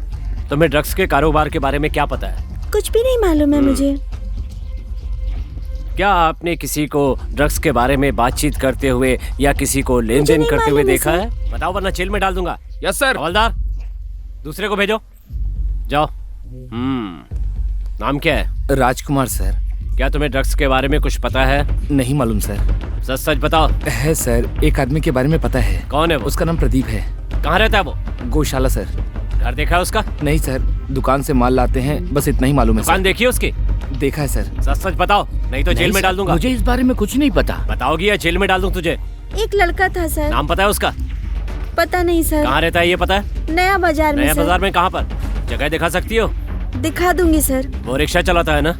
तुम्हें ड्रग्स के कारोबार के बारे में क्या पता है? कुछ भी नहीं मालूम है मुझे। क्या आपने किसी को ड्रग्स के बारे में बातचीत करते हुए या किसी को लेन देन नहीं करते हुए मालूम है, देखा सर। है? बताओ वरना जेल में डाल दूंगा। Yes sir. हवलदार, दूसरे को भेजो। जाओ। नाम क्या है? राजकुमार सर। क्या तुम्हें ड्रग्स के बारे में कुछ पता है? नहीं मालूम सर। सच सच बताओ। है सर, एक आदमी के बारे में पता है। कौन है वो? उसका नाम प्रदीप है। कहाँ रहता है वो? गौशाला सर। घर देखा है उसका? नहीं सर, दुकान से माल लाते हैं, बस इतना ही मालूम है दुकान सर। देखी है उसकी? देखा है सर। सच सच बताओ, नहीं तो जेल नहीं में सर, डाल दूंगा। मुझे इस बारे में कुछ नहीं पता। बताओगी या जेल में डाल दूं तुझे? एक लड़का था सर। नाम पता है उसका? पता नहीं सर। कहाँ रहता है ये पता है? नया बाजार में नया सर। बाजार में कहाँ पर? जगह दिखा सकती हो? दिखा दूंगी सर। वो रिक्शा चलाता है ना?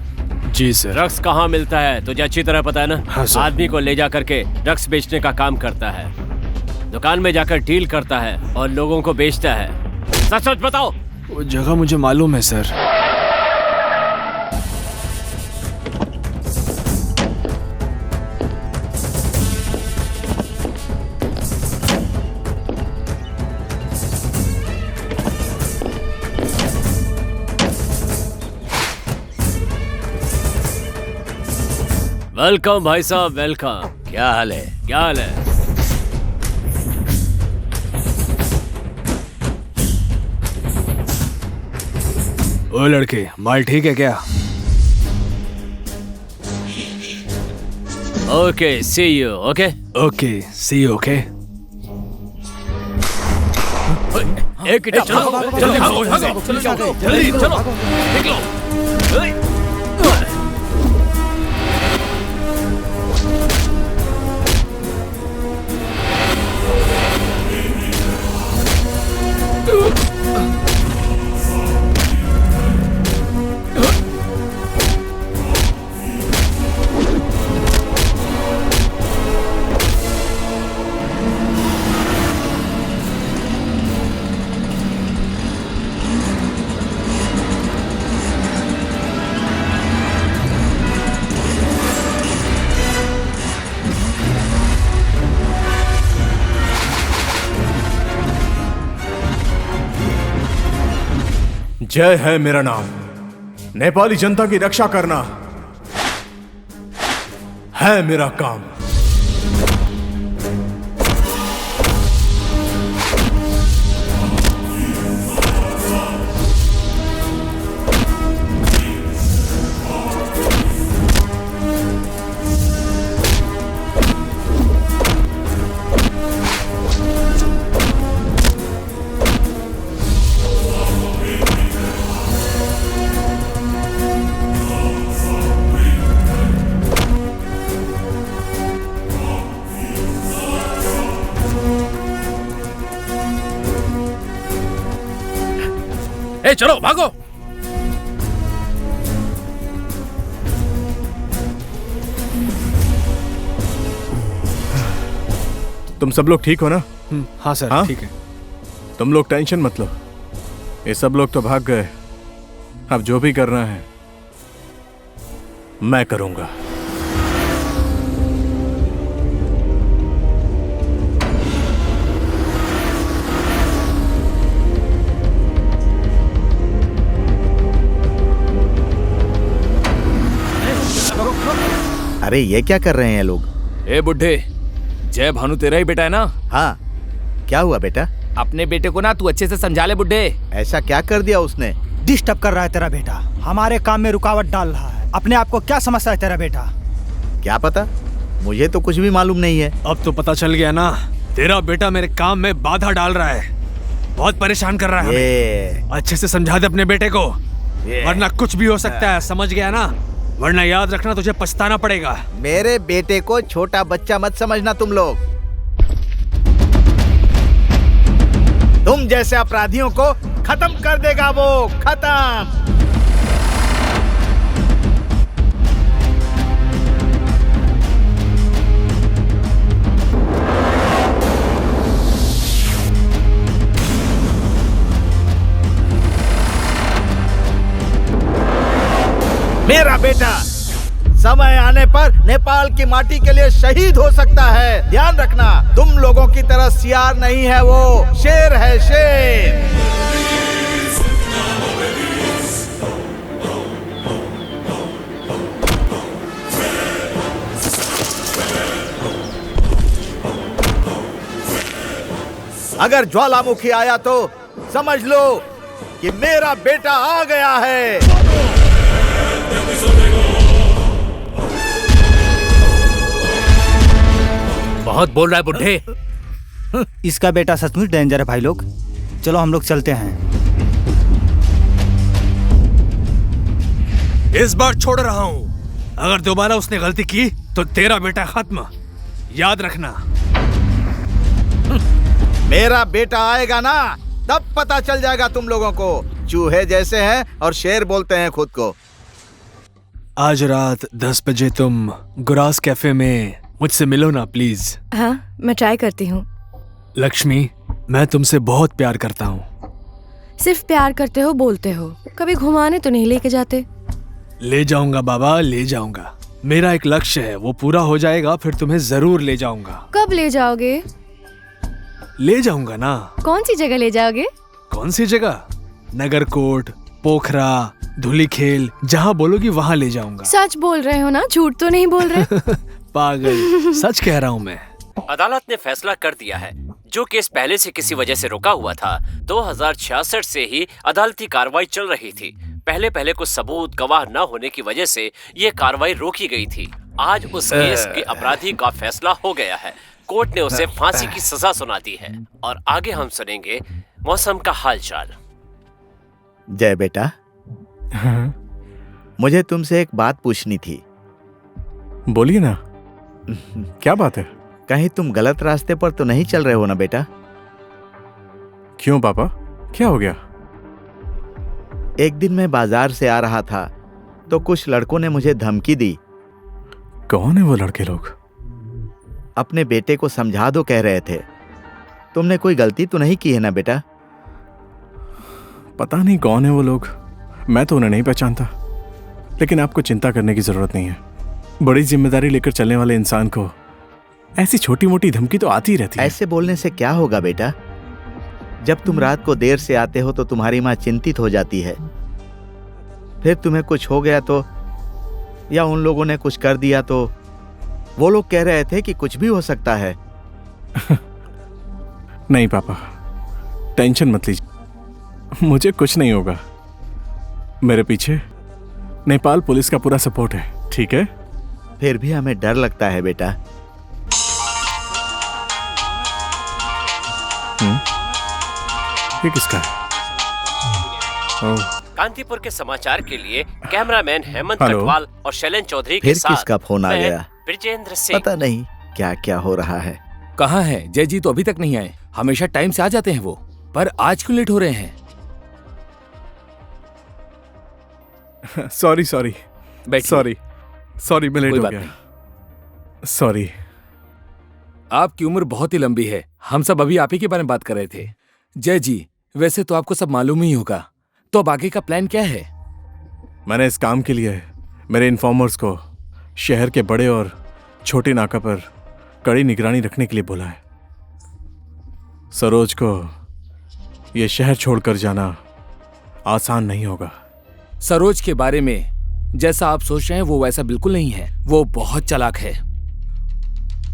जी सर। ड्रग्स कहाँ मिलता है तुझे अच्छी तरह पता है ना? हाँ सर। आदमी को ले जा करके ड्रग्स बेचने का काम करता है, दुकान में जाकर डील करता है और लोगों को बेचता है। सच सच बताओ। वो जगह मुझे मालूम है सर। वेलकम भाई साहब, वेलकम। क्या हाल है? क्या हाल है? ओ लड़के, माल ठीक है क्या? Okay, see you. Okay okay, see you. Okay. एक इटा चलो, जल्दी भागो यहाँ से। जल्दी चलो, निकलो। जय है मेरा नाम। नेपाली जनता की रक्षा करना है मेरा काम। ए चलो भागो। तुम सब लोग ठीक हो ना? हाँ सर। हाँ? ठीक है। तुम लोग टेंशन मत लो, ये सब लोग तो भाग गए। अब जो भी करना है मैं करूंगा। अरे ये क्या कर रहे हैं लोग? ए बुड्ढे, जय भानु तेरा ही बेटा है ना? हाँ, क्या हुआ बेटा? अपने बेटे को ना तू अच्छे से समझा ले बुड्ढे। ऐसा क्या कर दिया उसने? डिस्टर्ब कर रहा है तेरा बेटा, हमारे काम में रुकावट डाल रहा है। अपने आप को क्या समझता है तेरा बेटा? क्या पता, मुझे तो कुछ भी मालूम नहीं है। अब तो पता चल गया ना, तेरा बेटा मेरे काम में बाधा डाल रहा है, बहुत परेशान कर रहा है हमें। अच्छे से समझा दे अपने बेटे को। वरना कुछ भी हो सकता है, समझ गया ना? वरना याद रखना तुझे पछताना पड़ेगा। मेरे बेटे को छोटा बच्चा मत समझना तुम लोग। तुम जैसे अपराधियों को खत्म कर देगा वो, खत्म। मेरा बेटा समय आने पर नेपाल की माटी के लिए शहीद हो सकता है। ध्यान रखना, तुम लोगों की तरह सियार नहीं है वो, शेर है, शेर। अगर ज्वालामुखी आया तो समझ लो कि मेरा बेटा आ गया है। बहुत बोल रहा है बुड्ढे। इसका बेटा सचमुच डेंजर है भाई लोग। चलो हम लोग चलते हैं। इस बार छोड़ रहा हूं। अगर दोबारा उसने गलती की तो तेरा बेटा खत्म, याद रखना। मेरा बेटा आएगा ना, तब पता चल जाएगा तुम लोगों को। चूहे जैसे हैं और शेर बोलते हैं खुद को। आज रात 10 बजे तुम गुरास कैफे में मुझसे मिलो ना प्लीज। हाँ, मैं ट्राई करती हूँ। लक्ष्मी, मैं तुमसे बहुत प्यार करता हूँ। सिर्फ प्यार करते हो, बोलते हो, कभी घुमाने तो नहीं लेके जाते। ले जाऊंगा बाबा, ले जाऊंगा। मेरा एक लक्ष्य है, वो पूरा हो जाएगा फिर तुम्हें जरूर ले जाऊंगा। कब ले जाओगे? ले जाऊंगा ना। कौन सी जगह ले जाओगे? कौन सी जगह? नगरकोट, पोखरा, धुलीखेल, जहाँ बोलोगी वहाँ ले जाऊंगा। सच बोल रहे हो ना, झूठ तो नहीं बोल रहे? पागल, सच कह रहा हूँ मैं। अदालत ने फैसला कर दिया है। जो केस पहले से किसी वजह से रुका हुआ था, 2066 से ही अदालती कार्रवाई चल रही थी। पहले कुछ सबूत गवाह न होने की वजह से ये कार्रवाई रोकी गई थी। आज उस केस के अपराधी का फैसला हो गया है। कोर्ट ने उसे फांसी की सजा सुना दी है। और आगे हम सुनेंगे मौसम का हालचाल। जय बेटा, मुझे तुमसे एक बात पूछनी थी। बोलिए ना, क्या बात है? कहीं तुम गलत रास्ते पर तो नहीं चल रहे हो ना बेटा? क्यों पापा, क्या हो गया? एक दिन मैं बाजार से आ रहा था तो कुछ लड़कों ने मुझे धमकी दी। कौन है वो लड़के लोग? अपने बेटे को समझा दो कह रहे थे। तुमने कोई गलती तो नहीं की है ना बेटा? पता नहीं कौन है वो लोग, मैं तो उन्हें नहीं पहचानता। लेकिन आपको चिंता करने की जरूरत नहीं है। बड़ी जिम्मेदारी लेकर चलने वाले इंसान को ऐसी छोटी मोटी धमकी तो आती ही रहती है। ऐसे बोलने से क्या होगा बेटा? जब तुम रात को देर से आते हो तो तुम्हारी माँ चिंतित हो जाती है। फिर तुम्हें कुछ हो गया तो, या उन लोगों ने कुछ कर दिया तो, वो लोग कह रहे थे कि कुछ भी हो सकता है। नहीं पापा, टेंशन मत लीजिए, मुझे कुछ नहीं होगा। मेरे पीछे नेपाल पुलिस का पूरा सपोर्ट है, ठीक है? फिर भी हमें डर लगता है बेटा। ये किसका है? कांतिपुर के समाचार के लिए कैमरामैन हेमंत हेलो। कटवाल और शैलेन चौधरी के फिर साथ किसका फोन आ मैं गया? ब्रिजेंद्र सिंह। पता नहीं क्या क्या हो रहा है। कहाँ है जय जी? तो अभी तक नहीं आए। हमेशा टाइम से आ जाते हैं वो, पर आज क्यों लेट हो रहे हैं? सॉरी सॉरी बैठिए। सॉरी मैं लेट कोई हो बात गया। सॉरी। आपकी उम्र बहुत ही लंबी है। हम सब अभी आप ही के बारे में बात कर रहे थे। जय जी, वैसे तो आपको सब मालूम ही होगा, तो अब आगे का प्लान क्या है? मैंने इस काम के लिए मेरे इन्फॉर्मर्स को शहर के बड़े और छोटे नाका पर कड़ी निगरानी रखने के लिए बोला है। सरोज को यह शहर छोड़कर जाना आसान नहीं होगा। सरोज के बारे में जैसा आप सोच रहे हैं वो वैसा बिल्कुल नहीं है। वो बहुत चालाक है।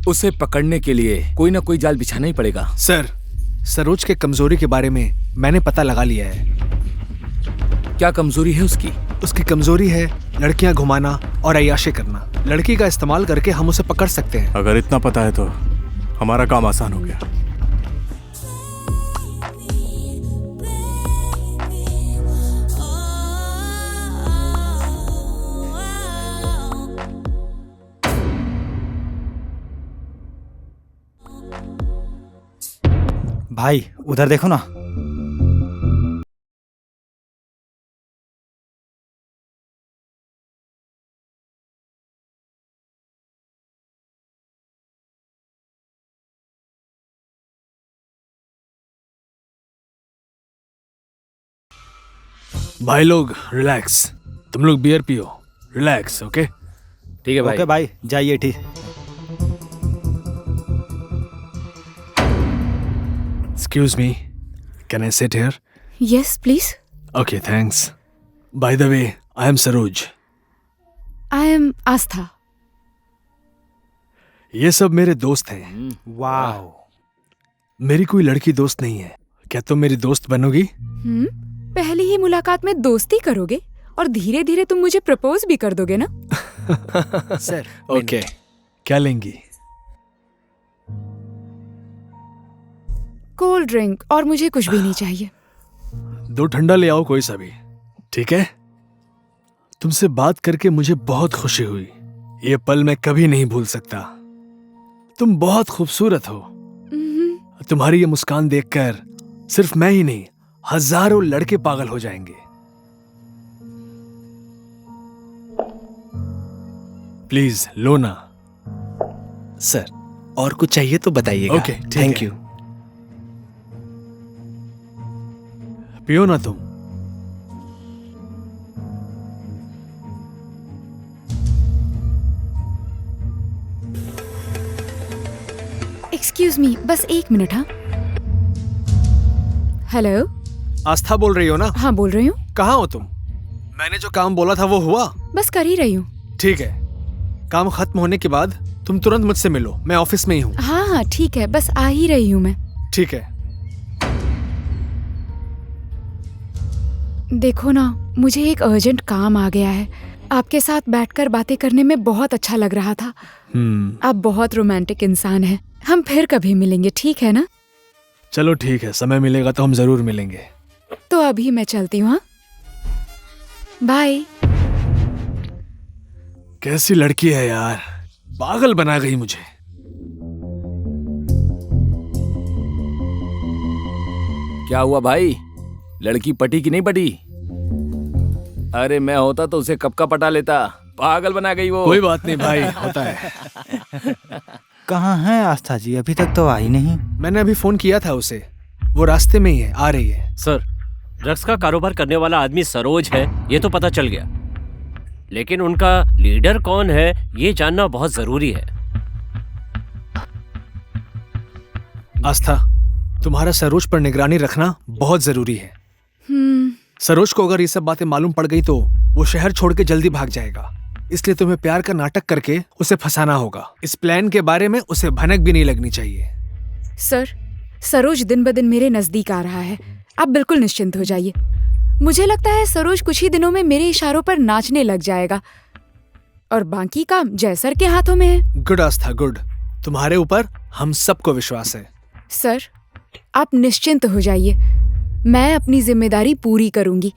उसे पकड़ने के लिए कोई ना कोई जाल बिछाना ही पड़ेगा। सर, सरोज के कमजोरी के बारे में मैंने पता लगा लिया है। क्या कमजोरी है उसकी? उसकी कमजोरी है लड़कियां घुमाना और अय्याशी करना। लड़की का इस्तेमाल करके हम उसे पकड़ सकते हैं। अगर इतना पता है तो हमारा काम आसान हो गया। भाई उधर देखो ना। भाई लोग रिलैक्स, तुम लोग बियर पियो, रिलैक्स। ओके ठीक है भाई। ओके भाई, जाइए। ठीक। Excuse me, can I sit here? Yes please. Okay thanks. By the way, I am Saroj. I am Aastha. ये सब मेरे दोस्त हैं। वाह। मेरी कोई लड़की दोस्त नहीं है, क्या तुम मेरी दोस्त बनोगी? पहली ही मुलाकात में दोस्ती करोगे और धीरे धीरे तुम मुझे प्रपोज भी कर दोगे ना? सर। ओके, क्या लेंगी? कोल्ड ड्रिंक, और मुझे कुछ भी नहीं चाहिए। 2 ठंडा ले आओ, कोई सा भी। ठीक है। तुमसे बात करके मुझे बहुत खुशी हुई। ये पल मैं कभी नहीं भूल सकता। तुम बहुत खूबसूरत हो। तुम्हारी ये मुस्कान देखकर सिर्फ मैं ही नहीं, हजारों लड़के पागल हो जाएंगे। प्लीज लो ना। सर, और कुछ चाहिए तो बताइएगा। Okay, thank you. पियो ना तुम। एक्सक्यूज मी, बस 1 मिनट। हाँ, हेलो। आस्था बोल रही हो ना? हाँ बोल रही हूँ। कहाँ हो तुम? मैंने जो काम बोला था वो हुआ? बस कर ही रही हूँ। ठीक है, काम खत्म होने के बाद तुम तुरंत मुझसे मिलो, मैं ऑफिस में ही हूँ। हाँ हाँ ठीक है, बस आ ही रही हूँ मैं। ठीक है। देखो ना, मुझे एक अर्जेंट काम आ गया है। आपके साथ बैठकर बातें करने में बहुत अच्छा लग रहा था। आप बहुत रोमांटिक इंसान हैं। हम फिर कभी मिलेंगे, ठीक है ना? चलो ठीक है, समय मिलेगा तो हम जरूर मिलेंगे। तो अभी मैं चलती हूँ। हाँ, बाय। कैसी लड़की है यार, पागल बना गई मुझे। क्या हुआ भाई, लड़की पटी कि नहीं पटी? अरे मैं होता तो उसे कब का पटा लेता, पागल बना गई वो। कोई बात नहीं भाई, होता है। कहाँ है आस्था जी? अभी तक तो आई नहीं। मैंने अभी फोन किया था उसे, वो रास्ते में ही है, आ रही है। सर, ड्रग्स का कारोबार करने वाला आदमी सरोज है, ये तो पता चल गया, लेकिन उनका लीडर कौन है ये जानना बहुत जरूरी है। आस्था, तुम्हारा सरोज पर निगरानी रखना बहुत जरूरी है। सरोज को अगर ये सब बातें मालूम पड़ गई तो वो शहर छोड़ के जल्दी भाग जाएगा। इसलिए तुम्हें प्यार का नाटक करके उसे फंसाना होगा। इस प्लान के बारे में उसे भनक भी नहीं लगनी चाहिए। सर, सरोज दिन ब दिन मेरे नजदीक आ रहा है, आप बिल्कुल निश्चिंत हो जाइए। मुझे लगता है सरोज कुछ ही दिनों में मेरे इशारों पर नाचने लग जाएगा और बाकी काम जयसर के हाथों में है। गुड आस्था, गुड। तुम्हारे ऊपर हम सबको विश्वास है। सर, आप निश्चिंत हो जाइए, मैं अपनी जिम्मेदारी पूरी करूंगी।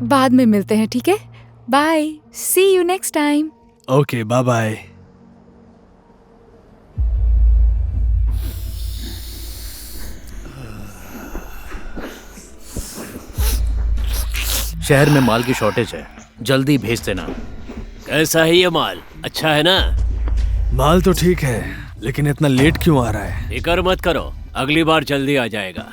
बाद में मिलते हैं, ठीक है? Bye, see you next time. Okay, bye bye. शहर में माल की शॉर्टेज है, जल्दी भेज देना। कैसा है ये माल, अच्छा है ना? माल तो ठीक है, लेकिन इतना लेट क्यों आ रहा है? फिक्र मत करो, अगली बार जल्दी आ जाएगा।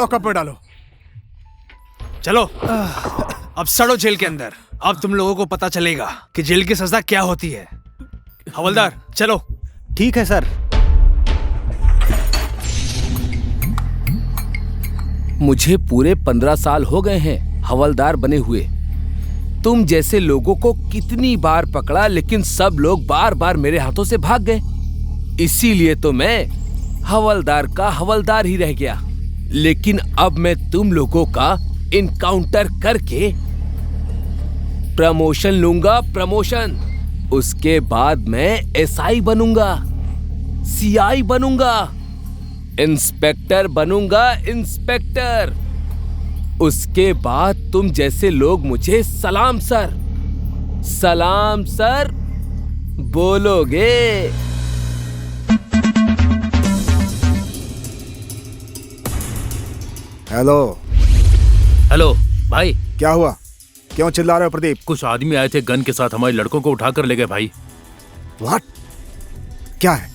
लॉकअप में डालो। चलो अब सड़ो जेल के अंदर। अब तुम लोगों को पता चलेगा कि जेल की सजा क्या होती है। हवलदार चलो। ठीक है सर। मुझे पूरे 15 साल हो गए हैं हवलदार बने हुए। तुम जैसे लोगों को कितनी बार पकड़ा, लेकिन सब लोग बार बार मेरे हाथों से भाग गए। इसीलिए तो मैं हवलदार का हवलदार ही रह गया। लेकिन अब मैं तुम लोगों का इनकाउंटर करके प्रमोशन लूंगा, प्रमोशन। उसके बाद मैं एसआई बनूंगा, सीआई बनूंगा, इंस्पेक्टर बनूंगा, इंस्पेक्टर। उसके बाद तुम जैसे लोग मुझे सलाम सर, सलाम सर बोलोगे। हेलो। हेलो भाई। क्या हुआ? क्यों चिल्ला रहे हो प्रदीप? कुछ आदमी आए थे गन के साथ, हमारे लड़कों को उठाकर ले गए भाई। व्हाट? क्या है?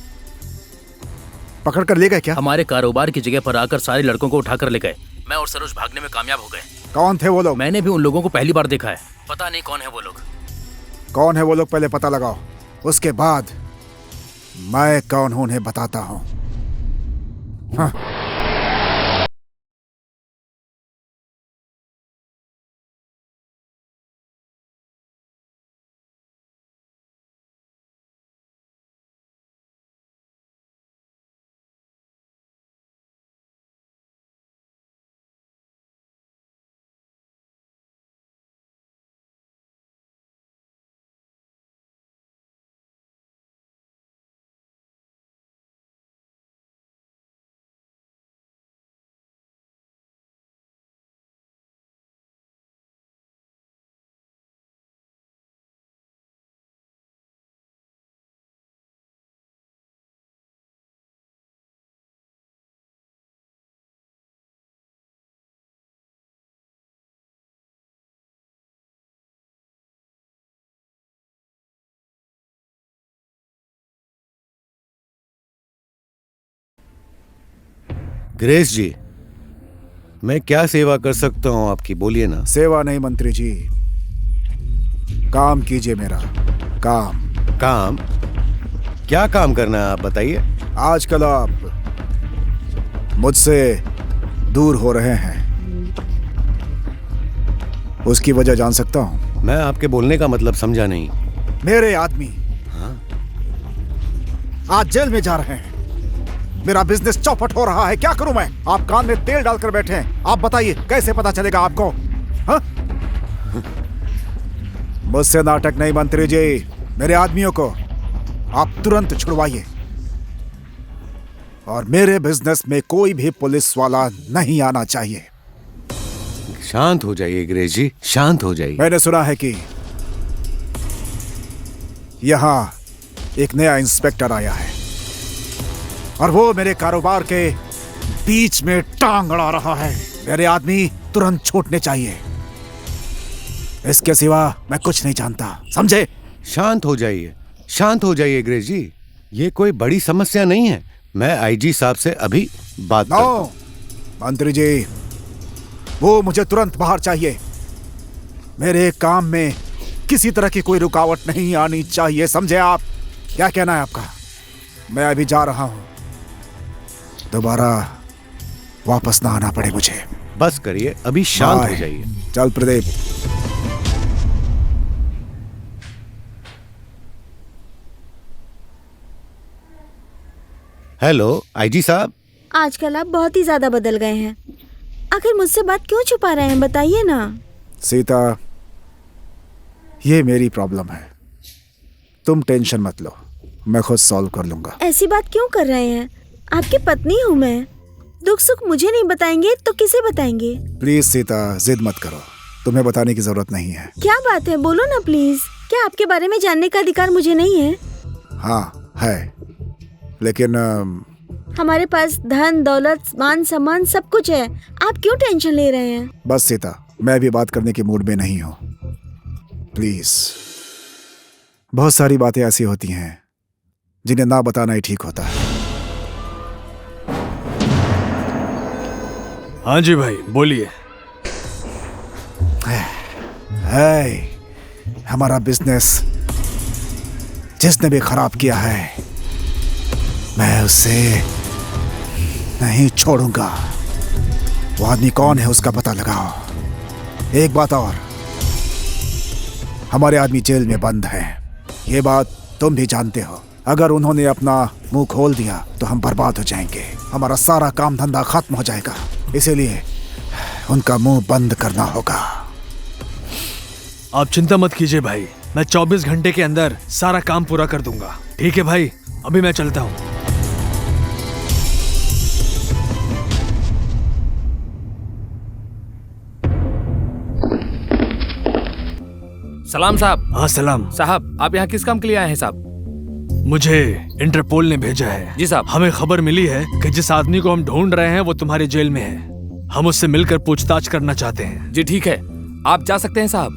पकड़ कर ले गए क्या? हमारे कारोबार की जगह पर आकर सारे लड़कों को उठाकर ले गए। मैं और सरोज भागने में कामयाब हो गए। कौन थे वो लोग? मैंने भी उन लोगों को पहली बार देखा है, पता नहीं कौन है वो लोग। कौन है वो लोग पहले पता लगाओ, उसके बाद मैं कौन हूं उन्हें बताता हूं। हाँ। ग्रेस जी, मैं क्या सेवा कर सकता हूं आपकी, बोलिए ना। सेवा नहीं मंत्री जी, काम कीजिए मेरा। काम। काम? क्या काम करना है आप बताइए। आजकल आप मुझसे दूर हो रहे हैं, उसकी वजह जान सकता हूं? मैं आपके बोलने का मतलब समझा नहीं। मेरे आदमी आज जेल में जा रहे हैं, मेरा बिजनेस चौपट हो रहा है, क्या करूं मैं? आप कान में तेल डालकर बैठे हैं, आप बताइए कैसे पता चलेगा आपको? हाँ? मुझसे नाटक नहीं मंत्री जी, मेरे आदमियों को आप तुरंत छुड़वाइए और मेरे बिजनेस में कोई भी पुलिस वाला नहीं आना चाहिए। शांत हो जाइए ग्रेस जी, शांत हो जाइए। मैंने सुना है कि यहां एक नया इंस्पेक्टर आया है और वो मेरे कारोबार के बीच में टांग अड़ा रहा है। मेरे आदमी तुरंत छूटने चाहिए, इसके सिवा मैं कुछ नहीं जानता, समझे? शांत हो जाइए, शांत हो जाइए ग्रेस जी, ये कोई बड़ी समस्या नहीं है। मैं आईजी साहब से अभी बात करता हूं। मंत्री जी, वो मुझे तुरंत बाहर चाहिए। मेरे काम में किसी तरह की कोई रुकावट नहीं आनी चाहिए, समझे आप? क्या कहना है आपका? मैं अभी जा रहा हूं, दोबारा वापस ना आना पड़े मुझे। बस करिए, अभी शांत हो जाइए। चल प्रदीप। हेलो आईजी साहब। आजकल आप बहुत ही ज्यादा बदल गए हैं, आखिर मुझसे बात क्यों छुपा रहे हैं, बताइए ना। सीता, ये मेरी प्रॉब्लम है, तुम टेंशन मत लो, मैं खुद सॉल्व कर लूंगा। ऐसी बात क्यों कर रहे हैं? आपकी पत्नी हूँ मैं, दुख सुख मुझे नहीं बताएंगे तो किसे बताएंगे? प्लीज सीता, जिद मत करो, तुम्हें बताने की जरूरत नहीं है। क्या बात है, बोलो ना प्लीज। क्या आपके बारे में जानने का अधिकार मुझे नहीं है? हाँ है, लेकिन हमारे पास धन दौलत मान सम्मान सब कुछ है, आप क्यों टेंशन ले रहे हैं? बस सीता, मैं अभी बात करने के मूड में नहीं हूँ, प्लीज। बहुत सारी बातें ऐसी होती हैं जिन्हें ना बताना ही ठीक होता है। हाँ जी भाई, बोलिए। हमारा बिजनेस जिसने भी खराब किया है, मैं उसे नहीं छोड़ूंगा। वो आदमी कौन है उसका पता लगाओ। एक बात और, हमारे आदमी जेल में बंद है, ये बात तुम भी जानते हो। अगर उन्होंने अपना मुंह खोल दिया तो हम बर्बाद हो जाएंगे, हमारा सारा काम धंधा खत्म हो जाएगा। इसीलिए उनका मुंह बंद करना होगा। आप चिंता मत कीजिए भाई, मैं 24 घंटे के अंदर सारा काम पूरा कर दूंगा। ठीक है भाई, अभी मैं चलता हूँ। सलाम साहब। हाँ सलाम साहब, आप यहाँ किस काम के लिए आए हैं साहब? मुझे इंटरपोल ने भेजा है। जी साहब। हमें खबर मिली है कि जिस आदमी को हम ढूंढ रहे हैं वो तुम्हारी जेल में है। हम उससे मिलकर पूछताछ करना चाहते हैं। जी ठीक है, आप जा सकते हैं साहब।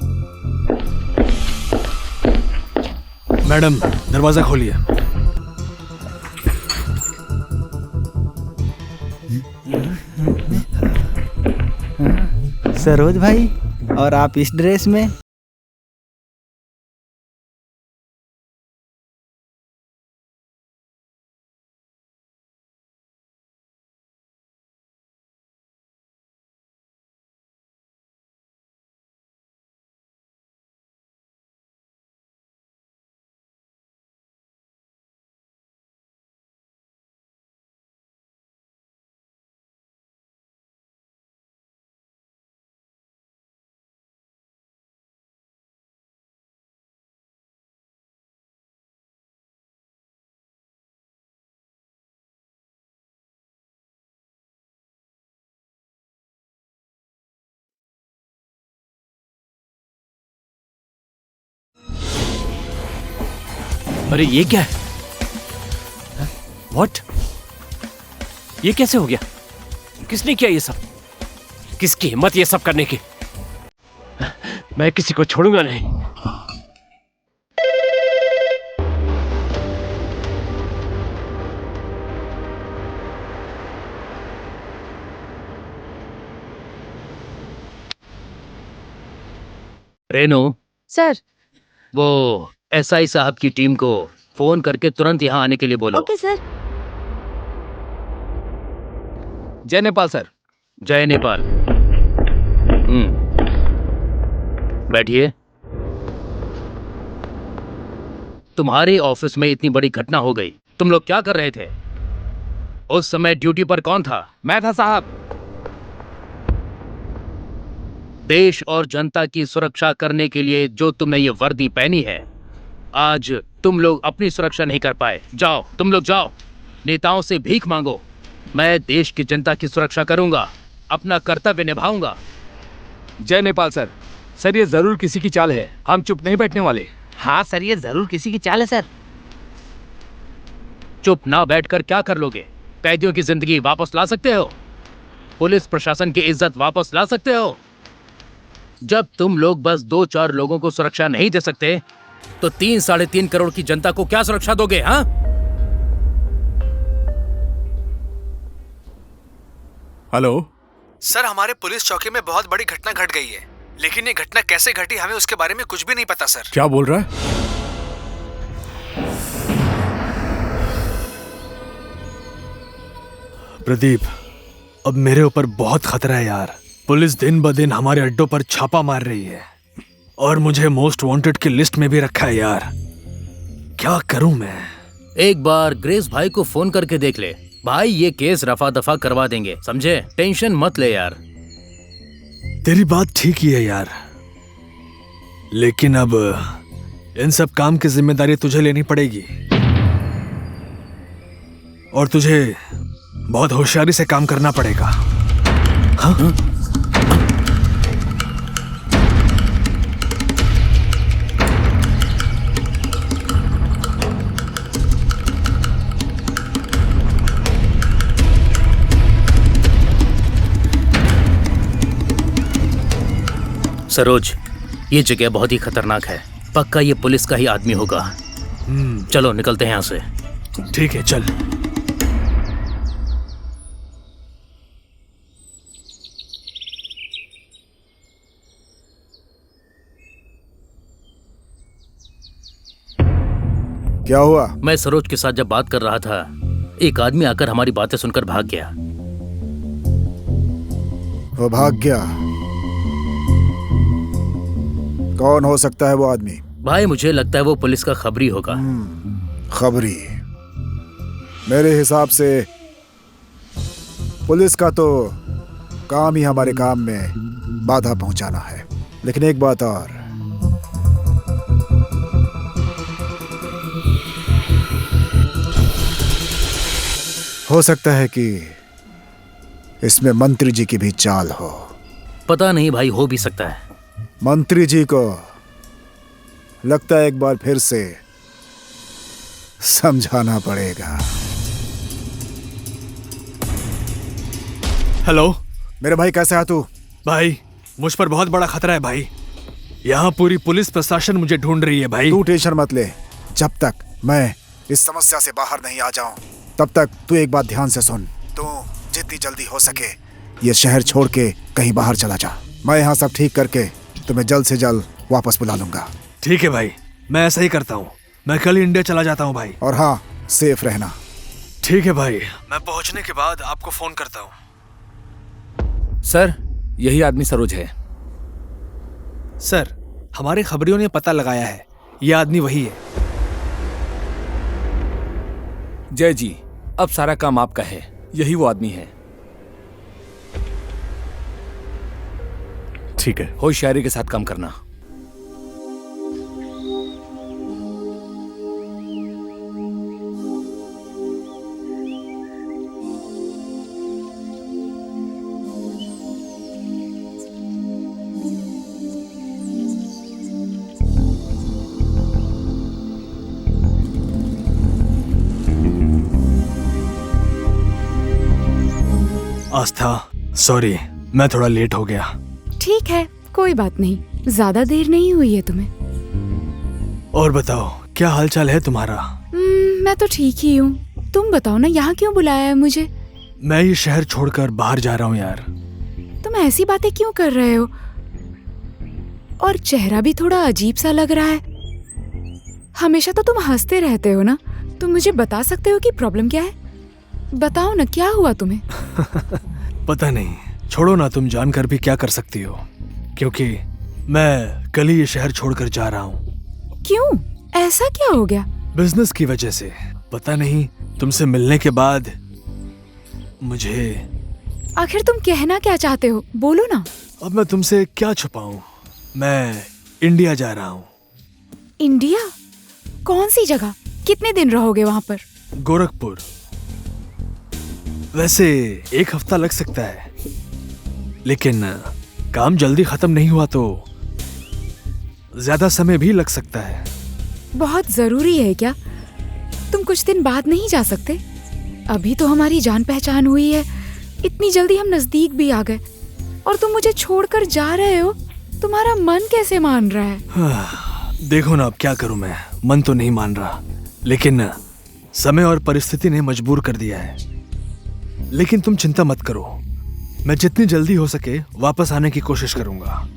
मैडम, दरवाजा खोलिए। सरोज भाई, और आप इस ड्रेस में? अरे ये क्या है? व्हाट? ये कैसे हो गया? किसने किया ये सब? किसकी हिम्मत ये सब करने की? मैं किसी को छोड़ूंगा नहीं। रेनू सर। वो एसआई साहब की टीम को फोन करके तुरंत यहाँ आने के लिए बोलो। Okay sir. जय नेपाल सर। जय नेपाल। बैठिए। तुम्हारे ऑफिस में इतनी बड़ी घटना हो गई, तुम लोग क्या कर रहे थे? उस समय ड्यूटी पर कौन था? मैं था साहब। देश और जनता की सुरक्षा करने के लिए जो तुमने ये वर्दी पहनी है, आज तुम लोग अपनी सुरक्षा नहीं कर पाए। जाओ, तुम लोग जाओ, नेताओं से भीख मांगो। मैं देश की जनता की सुरक्षा करूंगा, अपना कर्तव्य निभाऊंगा। जय नेपाल सर। सर ये जरूर किसी की चाल है, हम चुप नहीं बैठने वाले। हाँ सर, ये जरूर किसी की चाल है सर। चुप ना बैठकर क्या कर लोगे? कैदियों की जिंदगी वापस ला सकते हो? पुलिस प्रशासन की इज्जत वापस ला सकते हो? जब तुम लोग बस 2-4 लोगों को सुरक्षा नहीं दे सकते, तो 3-3.5 करोड़ की जनता को क्या सुरक्षा दोगे? हाँ? हेलो सर, हमारे पुलिस चौकी में बहुत बड़ी घटना घट गई है, लेकिन ये घटना कैसे घटी हमें उसके बारे में कुछ भी नहीं पता सर। क्या बोल रहा है? प्रदीप, अब मेरे ऊपर बहुत खतरा है यार। पुलिस दिन ब दिन हमारे अड्डों पर छापा मार रही है और मुझे मोस्ट वांटेड की लिस्ट में भी रखा है यार। क्या करूं मैं? एक बार ग्रेस भाई को फोन करके देख ले भाई, ये केस रफा दफा करवा देंगे, समझे? टेंशन मत ले यार। तेरी बात ठीक ही है यार, लेकिन अब इन सब काम की जिम्मेदारी तुझे लेनी पड़ेगी और तुझे बहुत होशियारी से काम करना पड़ेगा। हाँ? सरोज, ये जगह बहुत ही खतरनाक है, पक्का ये पुलिस का ही आदमी होगा। चलो निकलते हैं यहाँ से। ठीक है, चल। क्या हुआ? मैं सरोज के साथ जब बात कर रहा था, एक आदमी आकर हमारी बातें सुनकर भाग गया। वो भाग गया? कौन हो सकता है वो आदमी? भाई मुझे लगता है वो पुलिस का खबरी होगा। खबरी? मेरे हिसाब से पुलिस का तो काम ही हमारे काम में बाधा पहुंचाना है। लेकिन एक बात और, हो सकता है कि इसमें मंत्री जी की भी चाल हो। पता नहीं भाई, हो भी सकता है। मंत्री जी को लगता है एक बार फिर से समझाना पड़ेगा। हेलो मेरे भाई, कैसे है तू? भाई मुझ पर बहुत बड़ा खतरा है भाई। यहाँ पूरी पुलिस प्रशासन मुझे ढूंढ रही है भाई। तू टेंशन मत ले। जब तक मैं इस समस्या से बाहर नहीं आ जाऊं तब तक तू एक बात ध्यान से सुन। तू जितनी जल्दी हो सके ये शहर छोड़ के कहीं बाहर चला जा। मैं यहाँ सब ठीक करके तुम्हें जल्द से जल्द वापस बुला लूंगा। ठीक है भाई, मैं ऐसा ही करता हूँ। मैं कल इंडिया चला जाता हूँ भाई। और हाँ, सेफ रहना। ठीक है भाई, मैं पहुँचने के बाद आपको फोन करता हूँ। सर, यही आदमी सरोज है। सर, हमारे खबरियों ने पता लगाया है, यह आदमी वही है। जय जी, अब सारा काम आपका है। यही वो आदमी है। ठीक है। होशियारी के साथ काम करना। आस्था, सॉरी, मैं थोड़ा लेट हो गया। ठीक है, कोई बात नहीं। ज्यादा देर नहीं हुई है तुम्हें। और बताओ, क्या हालचाल है तुम्हारा? मैं तो ठीक ही हूँ। तुम बताओ ना, यहाँ क्यों बुलाया है मुझे? मैं ये शहर छोड़कर बाहर जा रहा हूँ यार। तुम ऐसी बातें क्यों कर रहे हो? और चेहरा भी थोड़ा अजीब सा लग रहा है। हमेशा तो तुम हंसते रहते हो ना। तुम मुझे बता सकते हो कि प्रॉब्लम क्या है? बताओ ना, क्या हुआ तुम्हें? पता नहीं, छोड़ो ना। तुम जानकर भी क्या कर सकती हो, क्योंकि मैं कल ही ये शहर छोड़कर जा रहा हूँ। क्यों? ऐसा क्या हो गया? बिजनेस की वजह से। पता नहीं, तुमसे मिलने के बाद मुझे। आखिर तुम कहना क्या चाहते हो? बोलो ना। अब मैं तुमसे क्या छुपाऊं? मैं इंडिया जा रहा हूँ। इंडिया? कौन सी जगह? कितने दिन रहोगे वहाँ पर? गोरखपुर। वैसे 1 हफ्ता लग सकता है, लेकिन काम जल्दी खत्म नहीं हुआ तो ज्यादा समय भी लग सकता है। बहुत जरूरी है क्या? तुम कुछ दिन बाद नहीं जा सकते? अभी तो हमारी जान पहचान हुई है, इतनी जल्दी हम नजदीक भी आ गए, और तुम मुझे छोड़कर जा रहे हो। तुम्हारा मन कैसे मान रहा है? देखो ना, अब क्या करूं मैं। मन तो नहीं मान रहा, लेकिन समय और परिस्थिति ने मजबूर कर दिया है। लेकिन तुम चिंता मत करो, मैं जितनी जल्दी हो सके वापस आने की कोशिश करूंगा।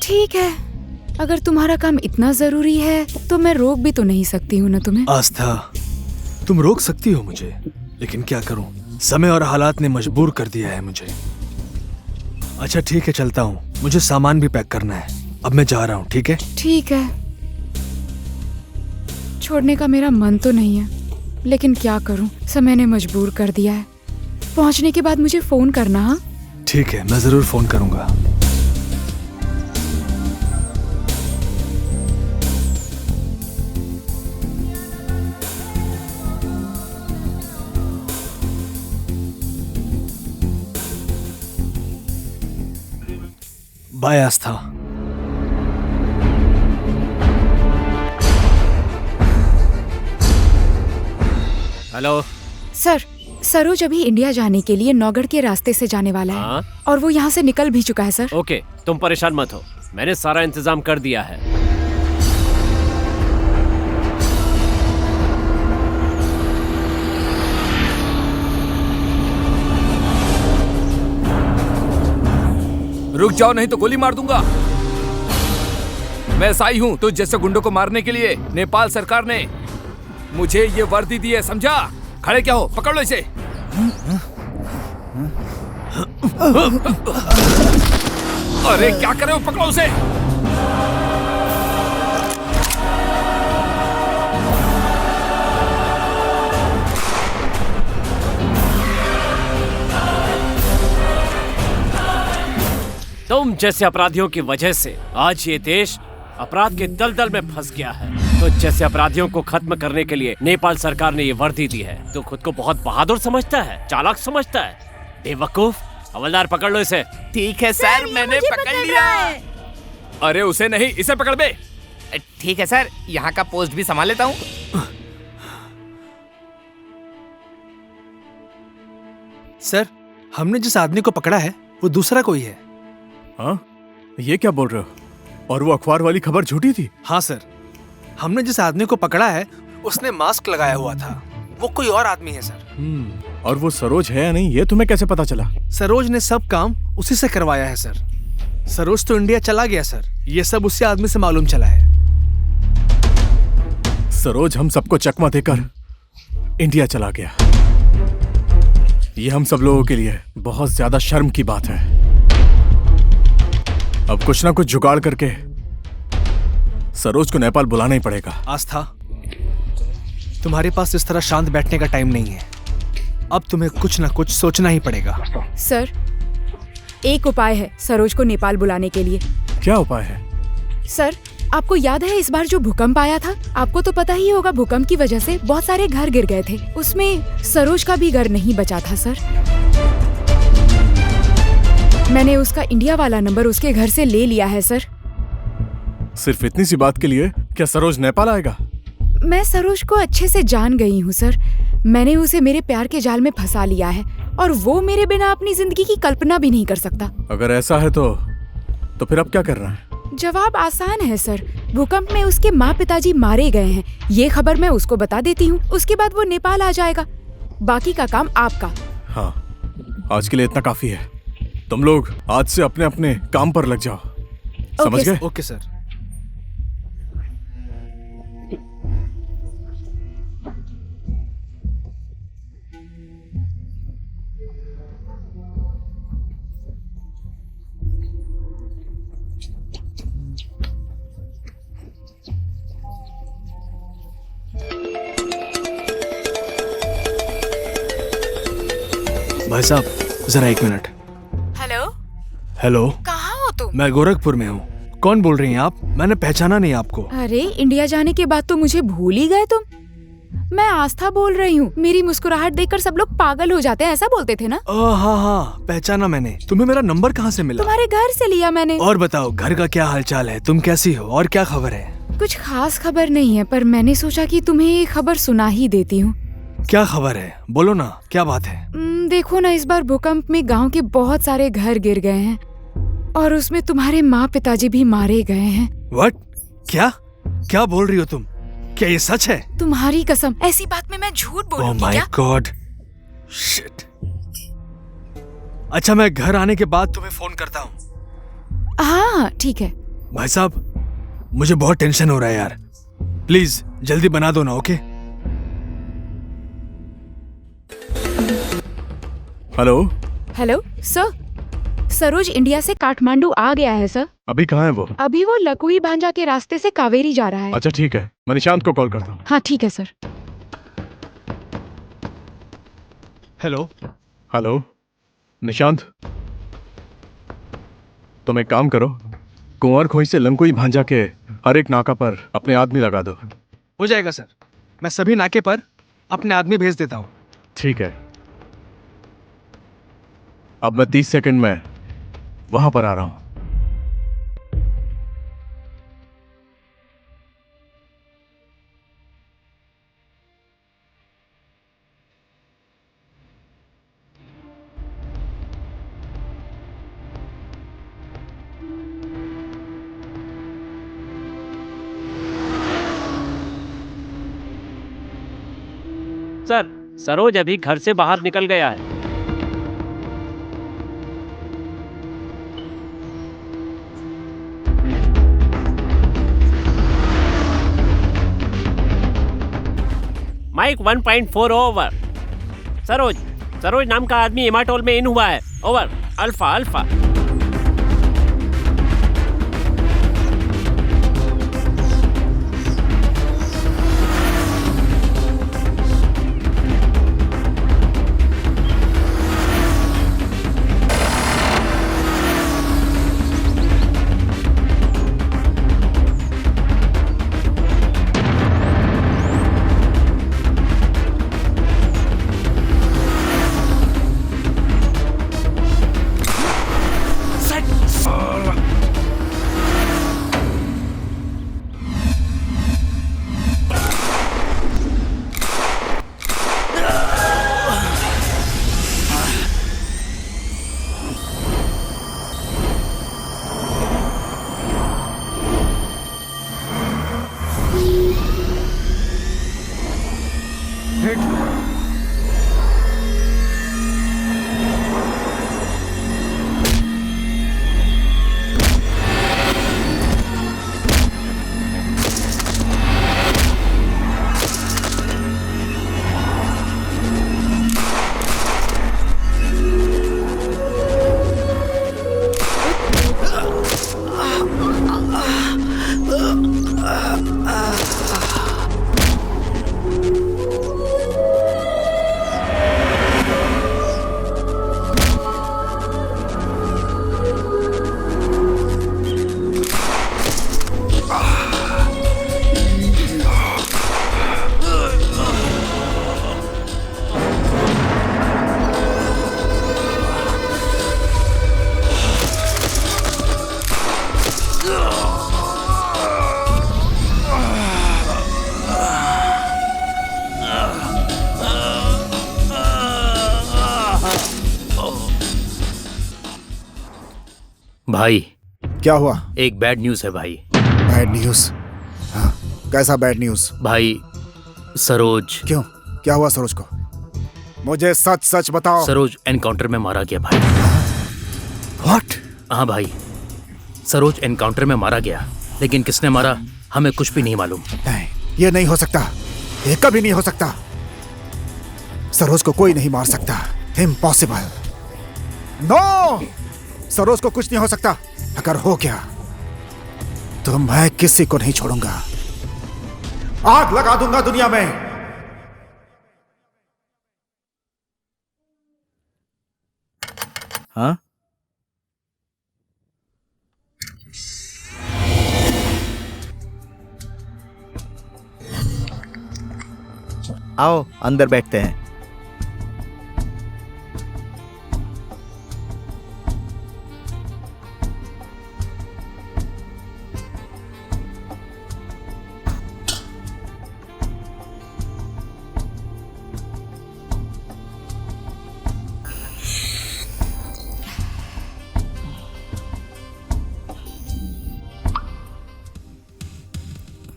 ठीक है, अगर तुम्हारा काम इतना जरूरी है तो मैं रोक भी तो नहीं सकती हूँ ना तुम्हें। आस्था, तुम रोक सकती हो मुझे, लेकिन क्या करूं, समय और हालात ने मजबूर कर दिया है मुझे। अच्छा ठीक है, चलता हूँ। मुझे सामान भी पैक करना है। अब मैं जा रहा हूँ। ठीक है? ठीक है। छोड़ने का मेरा मन तो नहीं है, लेकिन क्या करूं, समय ने मजबूर कर दिया है। पहुंचने के बाद मुझे फोन करना। हाँ ठीक है, मैं जरूर फोन करूंगा। बाय आस्था। हेलो सर, सरोज अभी इंडिया जाने के लिए नौगढ़ के रास्ते से जाने वाला है। हाँ? और वो यहाँ से निकल भी चुका है सर। ओके, तुम परेशान मत हो, मैंने सारा इंतजाम कर दिया है। रुक जाओ, नहीं तो गोली मार दूंगा। मैं साई हूँ तुझ जैसे गुंडों को मारने के लिए। नेपाल सरकार ने मुझे ये वर्दी दी है, समझा? खड़े क्या हो, पकड़ लो इसे। अरे क्या कर रहे हो, पकड़ो उसे। तुम जैसे अपराधियों की वजह से आज ये देश अपराध के दलदल में फंस गया है। तो जैसे अपराधियों को खत्म करने के लिए नेपाल सरकार ने ये वर्दी दी है। तो खुद को बहुत बहादुर समझता है, चालाक समझता है, बेवकूफ। हवलदार पकड़ लो इसे। ठीक है सर, मैंने पकड़ लिया। अरे उसे नहीं, इसे पकड़ बे। ठीक है सर, यहाँ का पोस्ट भी संभाल लेता हूँ। सर, हमने जिस आदमी को पकड़ा है वो दूसरा कोई है। हाँ, ये क्या बोल रहे हो? और वो अखबार वाली खबर झूठी थी? हाँ सर, हमने जिस आदमी को पकड़ा है उसने मास्क लगाया हुआ था। वो कोई और आदमी है सर। और वो सरोज है या नहीं, ये तुम्हें कैसे पता चला? सरोज ने सब काम उसी से करवाया है सर। सरोज तो इंडिया चला गया सर, ये सब उसी आदमी से मालूम चला है। सरोज हम सबको चकमा देकर इंडिया चला गया। ये हम सब लोगों के लिए बहुत ज्यादा शर्म की बात है। अब कुछ ना कुछ जुगाड़ करके सरोज को नेपाल बुलाना ही पड़ेगा। आस्था, तुम्हारे पास इस तरह शांत बैठने का टाइम नहीं है। अब तुम्हें कुछ ना कुछ सोचना ही पड़ेगा। सर, एक उपाय है सरोज को नेपाल बुलाने के लिए। क्या उपाय है? सर, आपको याद है इस बार जो भूकंप आया था? आपको तो पता ही होगा, भूकंप की वजह से बहुत सारे घर गिर गए थे। उसमें सरोज का भी घर नहीं बचा था सर। मैंने उसका इंडिया वाला नंबर उसके घर से ले लिया है सर। सिर्फ इतनी सी बात के लिए क्या सरोज नेपाल आएगा? मैं सरोज को अच्छे से जान गई हूँ सर। मैंने उसे मेरे प्यार के जाल में फंसा लिया है और वो मेरे बिना अपनी जिंदगी की कल्पना भी नहीं कर सकता। अगर ऐसा है तो फिर अब क्या करना है? जवाब आसान है सर। भूकंप में उसके माँ पिताजी मारे गए हैं, ये खबर मैं उसको बता देती हूँ। उसके बाद वो नेपाल आ जाएगा। बाकी का काम आपका। हाँ, आज के लिए इतना काफी है। तुम लोग आज से अपने अपने काम पर लग जाओ, समझ गए? Okay sir. भाई साहब, जरा 1 मिनट। हेलो। हेलो, कहाँ हो तुम? मैं गोरखपुर में हूँ। कौन बोल रही हैं आप? मैंने पहचाना नहीं आपको। अरे, इंडिया जाने के बाद तो मुझे भूल ही गए तुम। मैं आस्था बोल रही हूँ। मेरी मुस्कुराहट देखकर सब लोग पागल हो जाते हैं, ऐसा बोलते थे ना? हाँ हाँ, पहचाना मैंने। तुम्हें मेरा नंबर कहाँ से मिला? तुम्हारे घर से लिया मैंने। और बताओ, घर का क्या हालचाल है? तुम कैसी हो और क्या खबर है? कुछ खास खबर नहीं है, पर मैंने सोचा कि तुम्हें ये खबर सुना ही देती हूँ। क्या खबर है? बोलो ना, क्या बात है? देखो ना, इस बार भूकंप में गांव के बहुत सारे घर गिर गए हैं और उसमें तुम्हारे माँ पिताजी भी मारे गए हैं। व्हाट? क्या बोल रही हो तुम? क्या ये सच है? तुम्हारी कसम, ऐसी बात में मैं झूठ बोलूंगी क्या? Oh my God, shit. अच्छा, मैं घर आने के बाद तुम्हें फोन करता हूँ। हाँ ठीक है। भाई साहब, मुझे बहुत टेंशन हो रहा है यार। प्लीज जल्दी बना दो ना, okay? Hello. Hello sir, Saroj India से काठमांडू आ गया है सर। अभी कहाँ है वो? अभी वो लकुई भांजा के रास्ते से कावेरी जा रहा है। अच्छा ठीक है, मैं निशांत को कॉल करता हूँ। हाँ ठीक है सर। हेलो। हेलो निशांत, तुम एक काम करो, कुंवर खोई से लंकुई भांजा के हर एक नाका पर अपने आदमी लगा दो। हो जाएगा सर, मैं सभी नाके पर अपने आदमी भेज देता हूँ। ठीक है, अब मैं 30 सेकंड में वहां पर आ रहा हूं। सर, सरोज अभी घर से बाहर निकल गया है। Mic 1.4 over. सरोज सरोज नाम का आदमी हेमाटोल में इन हुआ है। ओवर। Alpha alpha. भाई क्या हुआ? एक बैड न्यूज है भाई। Bad news? हाँ, कैसा बैड न्यूज? भाई सरोज। क्यों? क्या हुआ सरोज को? मुझे सच सच बताओ। सरोज एनकाउंटर में मारा गया भाई। व्हाट? हाँ भाई, सरोज एनकाउंटर में मारा गया, लेकिन किसने मारा हमें कुछ भी नहीं मालूम। नहीं, ये नहीं हो सकता, ये कभी नहीं हो सकता। सरोज को कोई नहीं मार सकता, इम्पॉसिबल। नो, सरोज को कुछ नहीं हो सकता। अगर हो गया तो मैं किसी को नहीं छोड़ूंगा, आग लगा दूंगा दुनिया में। हाँ? आओ अंदर बैठते हैं।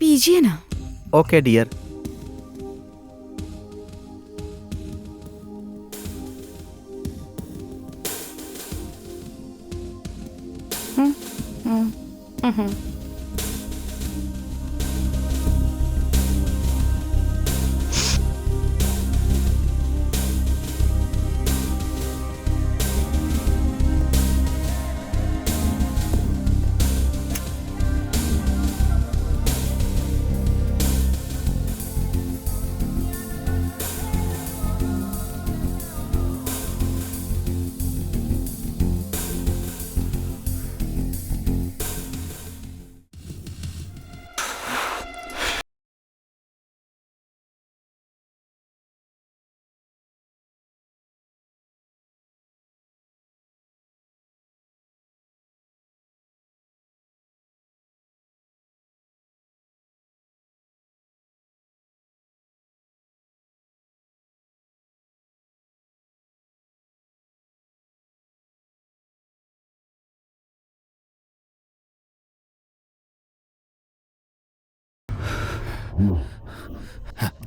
पीजिए ना। Okay dear.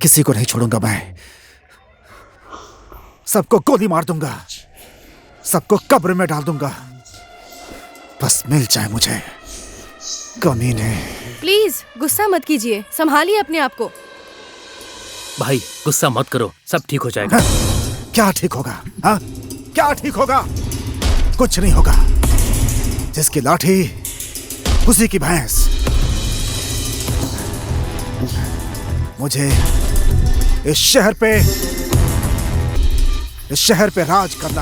किसी को नहीं छोड़ूंगा मैं, सबको गोली मार दूंगा, सबको कब्र में डाल दूंगा, बस मिल जाए मुझे कमीने। प्लीज गुस्सा मत कीजिए, संभालिए अपने आप को। भाई गुस्सा मत करो, सब ठीक हो जाएगा। क्या ठीक होगा? हाँ, क्या ठीक होगा? कुछ नहीं होगा। जिसकी लाठी उसी की भैंस। मुझे इस शहर पे राज करना।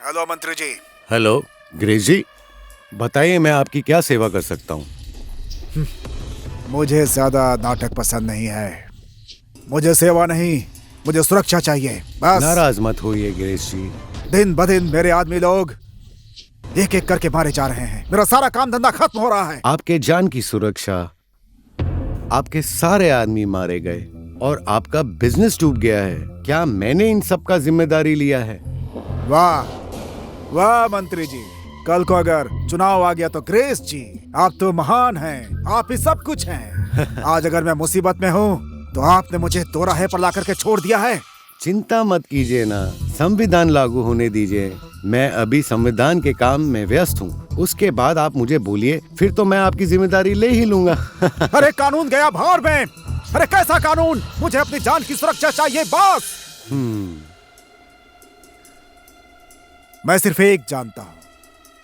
हेलो मंत्री जी। हेलो ग्रेस जी, बताइए मैं आपकी क्या सेवा कर सकता हूँ? मुझे ज्यादा नाटक पसंद नहीं है। मुझे सेवा नहीं, मुझे सुरक्षा चाहिए बस। नाराज मत होइए ग्रेस जी। दिन ब दिन मेरे आदमी लोग एक एक करके मारे जा रहे हैं। मेरा सारा काम धंधा खत्म हो रहा है। आपके जान की सुरक्षा, आपके सारे आदमी मारे गए और आपका बिजनेस डूब गया है। क्या मैंने इन सब का जिम्मेदारी लिया है? वाह वाह मंत्री जी, कल को अगर चुनाव आ गया तो ग्रेस जी आप तो महान हैं, आप ही सब कुछ हैं। आज अगर मैं मुसीबत में हूँ तो आपने मुझे दोराहे पर ला करके छोड़ दिया है। चिंता मत कीजिए ना, संविधान लागू होने दीजिए। मैं अभी संविधान के काम में व्यस्त हूँ, उसके बाद आप मुझे बोलिए, फिर तो मैं आपकी जिम्मेदारी ले ही लूंगा। अरे कानून गया भाड़ में। अरे कैसा कानून? मुझे अपनी जान की सुरक्षा चाहिए बस। मैं सिर्फ एक जानता हूँ,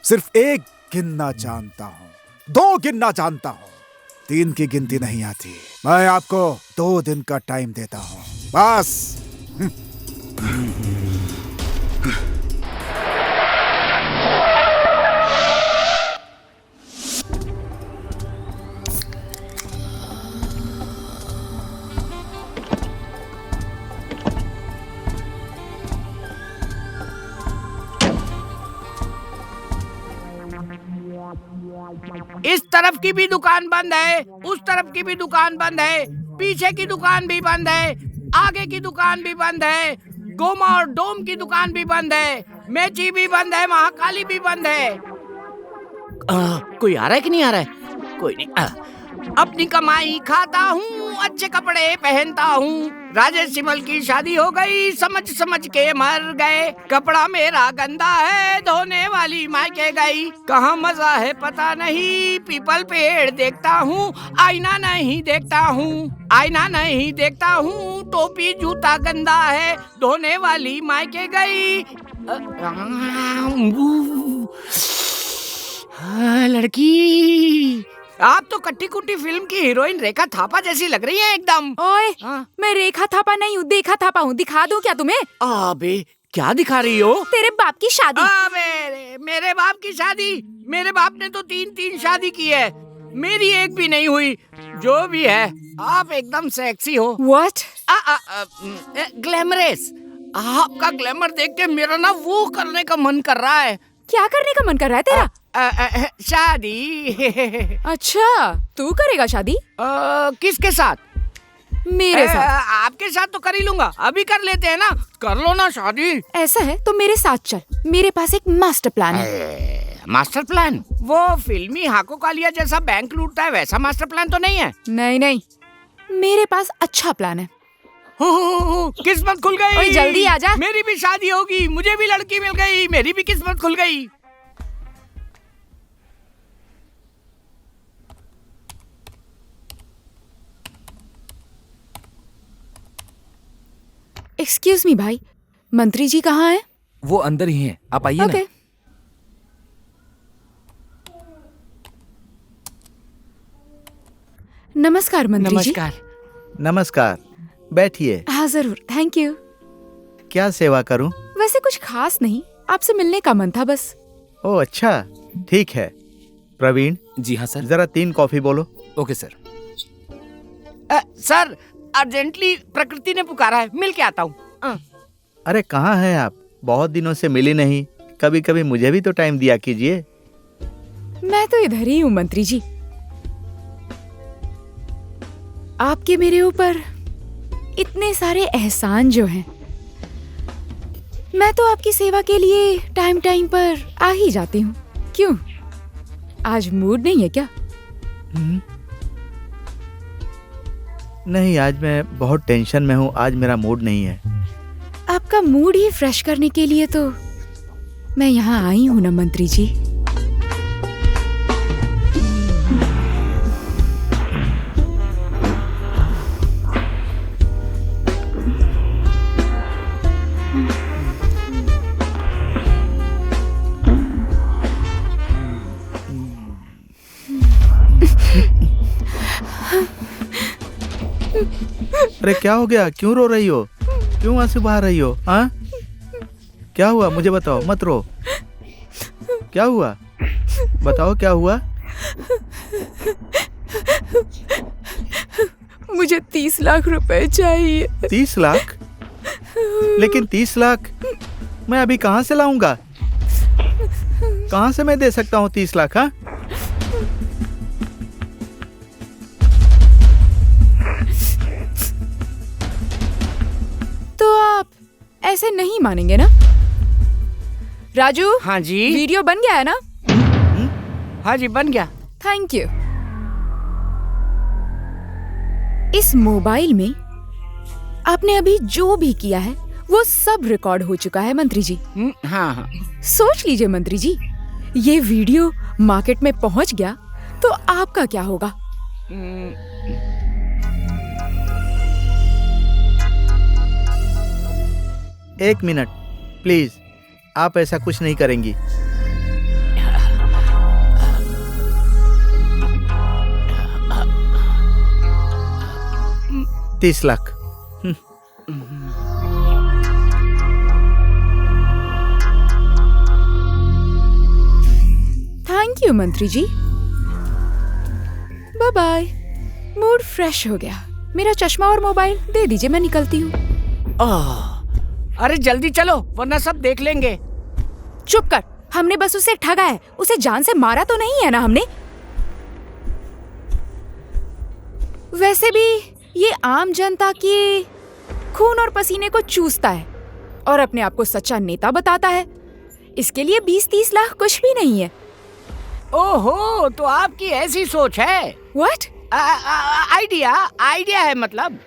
सिर्फ एक गिनना जानता हूँ, 2 गिनना जानता हूँ, 3 की गिनती नहीं आती। मैं आपको 2 दिन का टाइम देता हूँ बस। इस तरफ की भी दुकान बंद है, उस तरफ की भी दुकान बंद है, पीछे की दुकान भी बंद है, आगे की दुकान भी बंद है, गोमा और डोम की दुकान भी बंद है, मेची भी बंद है, महाकाली भी बंद है। कोई आ रहा है कि नहीं आ रहा है? कोई नहीं। अपनी कमाई खाता हूँ, अच्छे कपड़े पहनता हूँ। राजेश सिमल की शादी हो गई, समझ समझ के मर गए। कपड़ा मेरा गंदा है, धोने वाली मायके गई। कहाँ मजा है पता नहीं, पीपल पेड़ देखता हूँ, आईना नहीं देखता हूँ, आईना नहीं देखता हूँ। टोपी जूता गंदा है, धोने वाली मायके गई। लड़की, आप तो कट्टी कुट्टी फिल्म की हीरोइन रेखा थापा जैसी लग रही है एकदम। ओए, मैं रेखा थापा नहीं हूँ, देखा थापा हूँ। दिखा दूँ क्या तुम्हें? अबे क्या दिखा रही हो? तेरे बाप की शादी। मेरे बाप की शादी? मेरे बाप ने तो 3 शादी की है, मेरी एक भी नहीं हुई। जो भी है, आप एकदम सेक्सी हो। What? ग्लैमरस। आपका ग्लैमर देख के मेरा ना वो करने का मन कर रहा है। क्या करने का मन कर रहा है तेरा? शादी। अच्छा, तू करेगा शादी? किसके साथ? मेरे साथ। आपके साथ तो कर ही लूंगा, अभी कर लेते हैं ना। कर लो ना शादी। ऐसा है तो मेरे साथ चल, मेरे पास एक मास्टर प्लान है। Master plan? वो फिल्मी हाको कालिया जैसा बैंक लूटता है वैसा मास्टर प्लान तो नहीं है? नहीं नहीं, मेरे पास अच्छा प्लान है। किस्मत खुल गई। ओए जल्दी आजा। मेरी भी शादी होगी, मुझे भी लड़की मिल गई, मेरी भी किस्मत खुल गई। एक्सक्यूज मी भाई, मंत्री जी कहाँ हैं? वो अंदर ही हैं, आप आइए ना। नमस्कार मंत्री जी। नमस्कार। नमस्कार, बैठिए। हाँ जरूर, थैंक यू। क्या सेवा करूं? वैसे कुछ खास नहीं, आपसे मिलने का मन था बस। ओह अच्छा, ठीक है। प्रवीण। जी हाँ सर। जरा 3 कॉफी बोलो। Okay sir. सर अर्जेंटली प्रकृति ने पुकारा है, मिल के आता हूँ। अरे कहाँ हैं आप? बहुत दिनों से मिली नहीं। कभी कभी मुझे भी तो टाइम दिया कीजिए। मैं तो इधर ही हूँ मंत्री जी। आपके मेरे ऊपर इतने सारे एहसान जो हैं, मैं तो आपकी सेवा के लिए टाइम टाइम पर आ ही जाती हूँ। क्यों, आज मूड नहीं है क्या? नहीं, आज मैं बहुत टेंशन में हूँ। आज मेरा मूड नहीं है। आपका मूड ही फ्रेश करने के लिए तो मैं यहाँ आई हूँ ना मंत्री जी। अरे क्या हो गया? क्यों रो रही हो? क्यों आंसू बहा रही हो? हाँ, क्या हुआ? मुझे बताओ, मत रो। क्या हुआ? बताओ क्या हुआ? मुझे 30 लाख रुपए चाहिए। 30 लाख? लेकिन 30 लाख मैं अभी कहाँ से लाऊंगा? कहाँ से मैं दे सकता हूँ 30 लाख? हाँ, तो आप ऐसे नहीं मानेंगे ना? राजू। हाँ जी। वीडियो बन गया है ना? हाँ जी, बन गया। Thank you. इस मोबाइल में आपने अभी जो भी किया है वो सब रिकॉर्ड हो चुका है मंत्री जी। हाँ हाँ। सोच लीजिए मंत्री जी, ये वीडियो मार्केट में पहुंच गया तो आपका क्या होगा? एक मिनट प्लीज, आप ऐसा कुछ नहीं करेंगी। $30 लाख। थैंक यू मंत्री ji. Bye bye. Mood fresh हो गया। मेरा चश्मा और मोबाइल दे दीजिए, मैं निकलती हूँ। अरे जल्दी चलो वरना सब देख लेंगे। चुप कर, हमने बस उसे ठगा है, उसे जान से मारा तो नहीं है ना हमने? वैसे भी ये आम जनता की खून और पसीने को चूसता है और अपने आप को सच्चा नेता बताता है। इसके लिए 20-30 लाख कुछ भी नहीं है। ओहो, तो आपकी ऐसी सोच है? What? आइडिया है मतलब।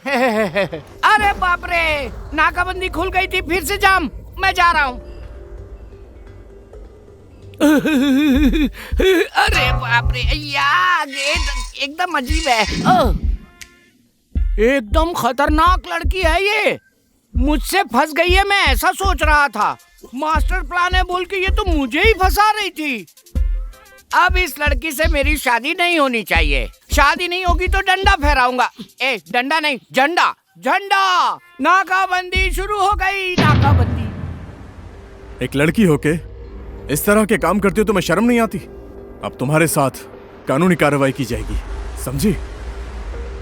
अरे बाप रे, नाकाबंदी खुल गई थी, फिर से जाम। मैं जा रहा हूँ। अरे बाप रे यार, एकदम अजीब है। एकदम खतरनाक लड़की है ये। मुझसे फंस गई है, मैं ऐसा सोच रहा था। मास्टर प्लान है बोल के ये तो मुझे ही फंसा रही थी। अब इस लड़की से मेरी शादी नहीं होनी चाहिए। शादी नहीं होगी तो डंडा फहराऊंगा। डंडा नहीं, झंडा। झंडा। नाकाबंदी शुरू हो गई, नाकाबंदी। एक लड़की होके इस तरह के काम करती हो तो मैं शर्म नहीं आती? अब तुम्हारे साथ कानूनी कार्रवाई की जाएगी, समझी?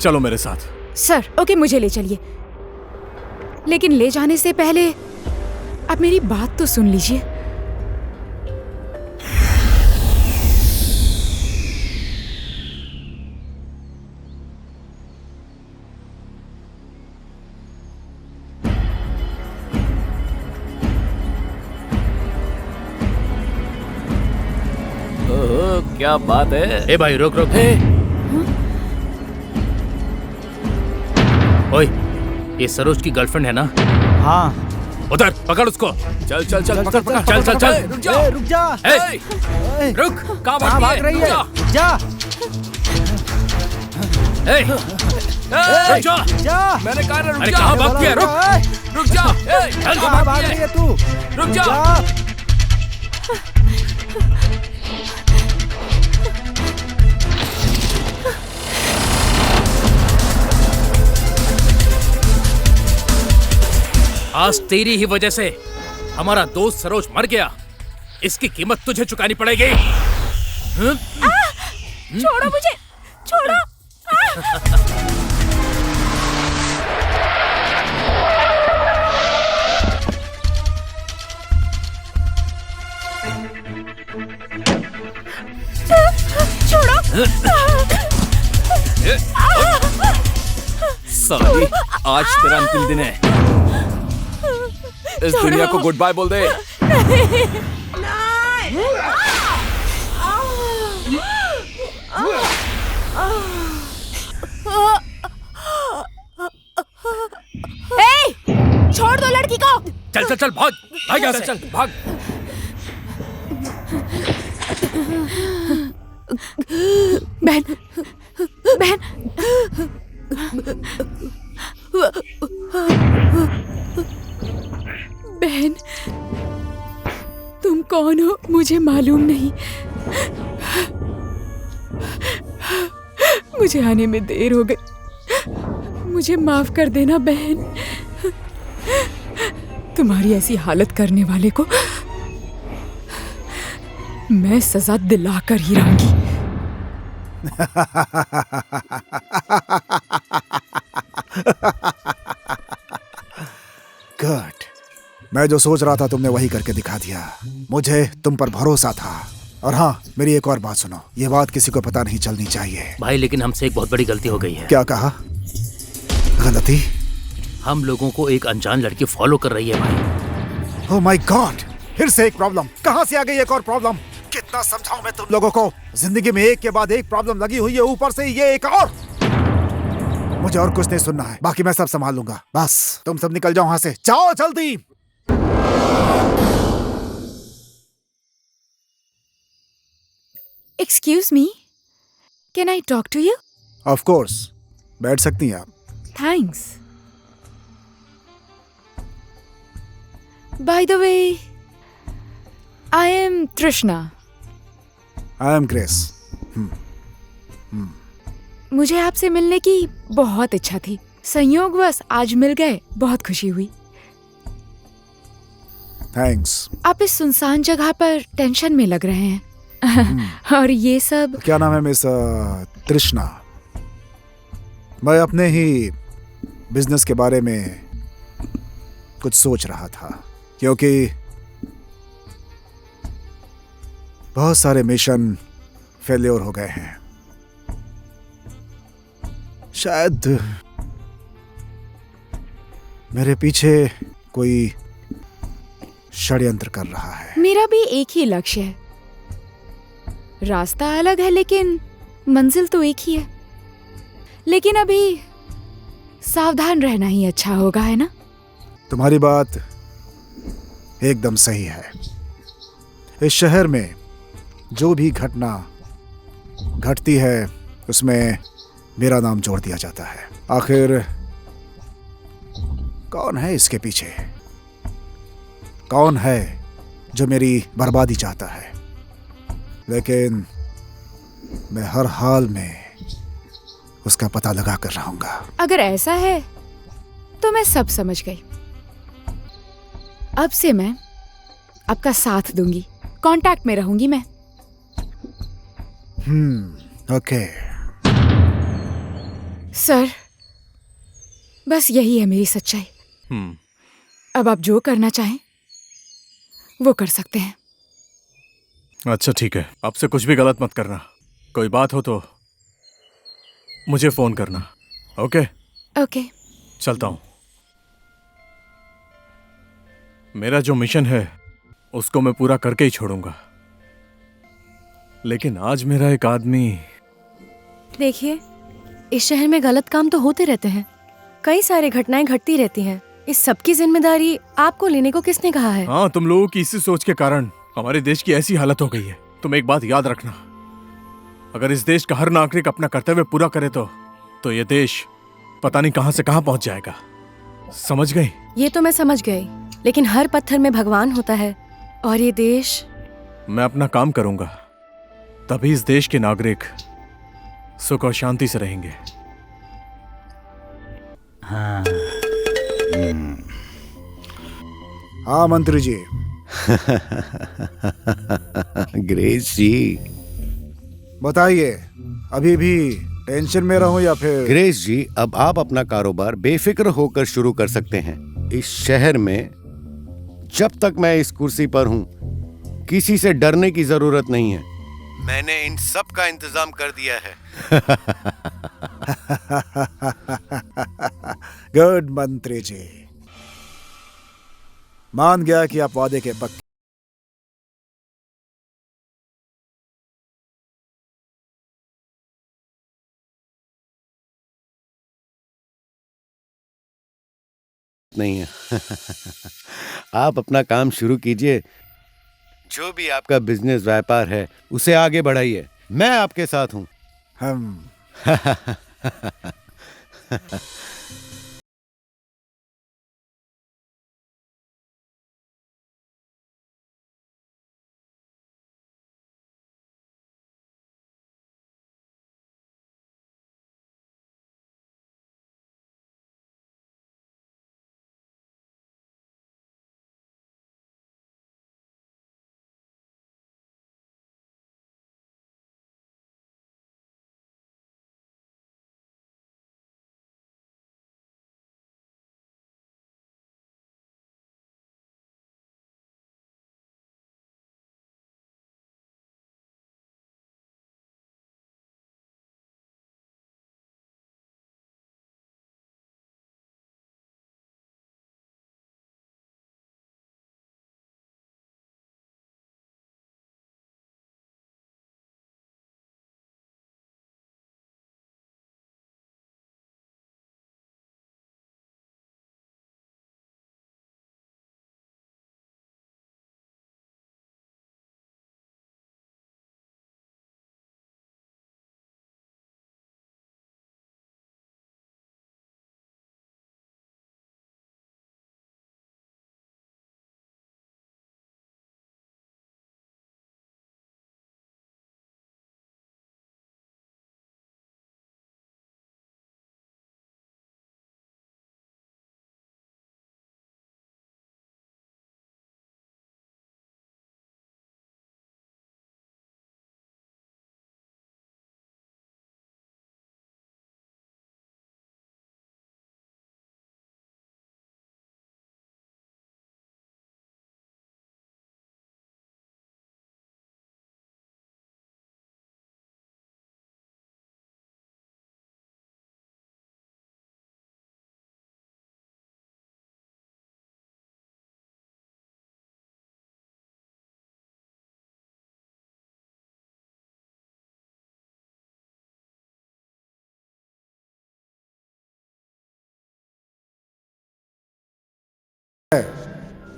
चलो मेरे साथ। सर, ओके, मुझे ले चलिए, लेकिन ले जाने से पहले आप मेरी बात तो सुन लीजिए। क्या बात है? ए भाई रुक रुक। ओए, ये सरोज की गर्लफ्रेंड है ना? हाँ। उधर पकड़ उसको। चल चल चल, पकड़ पकड़। चल चल चल। रुक जा, रुक जा। रुक। कहाँ भाग रही है? जा। रुक जा। मैंने कहा ना रुक जा। अरे कहाँ भागती है? रुक। रुक जा। कहाँ भाग रही है तू? रुक जा। आज तेरी ही वजह से हमारा दोस्त सरोज मर गया। इसकी कीमत तुझे चुकानी पड़ेगी। छोड़ो मुझे, छोड़ो। छोड़ो। साली, आज तेरा अंतिम दिन है। इस दुनिया को गुड बाय बोल दे। चल भाग भाग यहाँ से चल भाग। बहन बहन बहन, तुम कौन हो मुझे मालूम नहीं। मुझे आने में देर हो गई, मुझे माफ कर देना बहन। तुम्हारी ऐसी हालत करने वाले को मैं सजा दिला कर ही रहूंगी। गुड, मैं जो सोच रहा था तुमने वही करके दिखा दिया। मुझे तुम पर भरोसा था। और हाँ, मेरी एक और बात सुनो, ये बात किसी को पता नहीं चलनी चाहिए। भाई लेकिन हमसे एक बहुत बड़ी गलती हो गई है। क्या कहा? गलती? हम लोगों को एक अनजान लड़की फॉलो कर रही है भाई। ओह माय गॉड, फिर से एक प्रॉब्लम। कहाँ से आ गई एक और प्रॉब्लम? कितना समझाऊं मैं तुम लोगों को? जिंदगी में एक के बाद एक प्रॉब्लम लगी हुई है, ऊपर से ये एक और। मुझे और कुछ नहीं सुनना है, बाकी मैं सब संभाल लूंगा। बस तुम सब निकल जाओ यहाँ से, जाओ जल्दी। Excuse me, can I talk to you? Of course, बैठ सकती हैं आप। Thanks. By the way, I am Trishna. I am Grace. मुझे आपसे मिलने की बहुत इच्छा थी, संयोगवश आज मिल गए, बहुत खुशी हुई। थैंक्स। आप इस सुनसान जगह पर टेंशन में लग रहे हैं। और ये सब? क्या नाम है मिस तृष्णा? मैं अपने ही बिजनेस के बारे में कुछ सोच रहा था, क्योंकि बहुत सारे मिशन फेल्योर हो गए हैं। शायद मेरे पीछे कोई षड्यंत्र कर रहा है। मेरा भी एक ही लक्ष्य है, रास्ता अलग है लेकिन मंजिल तो एक ही है। लेकिन अभी सावधान रहना ही अच्छा होगा, है ना? तुम्हारी बात एकदम सही है। इस शहर में जो भी घटना घटती है उसमें मेरा नाम जोड़ दिया जाता है। आखिर कौन है इसके पीछे? कौन है जो मेरी बर्बादी चाहता है? लेकिन मैं हर हाल में उसका पता लगा कर रहूंगा। अगर ऐसा है तो मैं सब समझ गई। अब से मैं आपका साथ दूंगी, कांटेक्ट में रहूंगी मैं। ओके। सर, बस यही है मेरी सच्चाई। अब आप जो करना चाहें वो कर सकते हैं। अच्छा ठीक है, आपसे कुछ भी गलत मत करना। कोई बात हो तो मुझे फोन करना। ओके? ओके। चलता हूं। मेरा जो मिशन है उसको मैं पूरा करके ही छोड़ूंगा। लेकिन आज मेरा एक आदमी। देखिए, इस शहर में गलत काम तो होते रहते हैं, कई सारी घटनाएं घटती रहती हैं। इस सब की जिम्मेदारी आपको लेने को किसने कहा है? हाँ, तुम लोगों की इसी सोच के कारण हमारे देश की ऐसी हालत हो गई है। तुम एक बात याद रखना, अगर इस देश का हर नागरिक अपना कर्तव्य पूरा करे तो ये देश पता नहीं कहां से कहां पहुंच जाएगा। समझ गई? ये तो मैं समझ गई, लेकिन हर पत्थर में भगवान होता है और ये देश। मैं अपना काम करूंगा, तभी इस देश के नागरिक सुख और शांति से रहेंगे। हाँ मंत्री जी। ग्रेस जी, बताइए, अभी भी टेंशन में रहूं या फिर? ग्रेस जी, अब आप अपना कारोबार बेफिक्र होकर शुरू कर सकते हैं। इस शहर में जब तक मैं इस कुर्सी पर हूं, किसी से डरने की जरूरत नहीं है। मैंने इन सब का इंतजाम कर दिया है। गुड मंत्री जी, मान गया कि आप वादे के पक्के। नहीं है। आप अपना काम शुरू कीजिए। जो भी आपका बिजनेस व्यापार है उसे आगे बढ़ाइए, मैं आपके साथ हूं। हम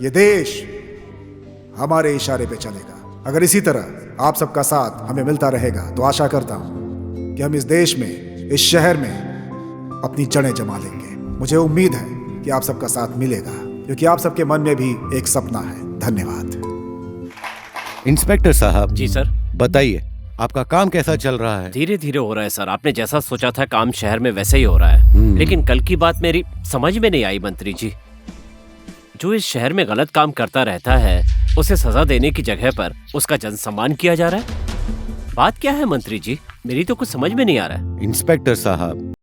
ये देश हमारे इशारे पे चलेगा। अगर इसी तरह आप सबका साथ हमें मिलता रहेगा तो आशा करता हूं कि हम इस देश में, इस शहर में अपनी जड़ें जमा लेंगे। मुझे उम्मीद है कि आप सबका साथ मिलेगा, क्योंकि आप सबके मन में भी एक सपना है। धन्यवाद। इंस्पेक्टर साहब। जी सर। बताइए आपका काम कैसा चल रहा है? धीरे धीरे हो रहा है सर। आपने जैसा सोचा था काम शहर में वैसे ही हो रहा है। लेकिन कल की बात मेरी समझ में नहीं आई मंत्री जी। जो इस शहर में गलत काम करता रहता है उसे सजा देने की जगह पर उसका जन सम्मान किया जा रहा है। बात क्या है मंत्री जी? मेरी तो कुछ समझ में नहीं आ रहा है। इंस्पेक्टर साहब,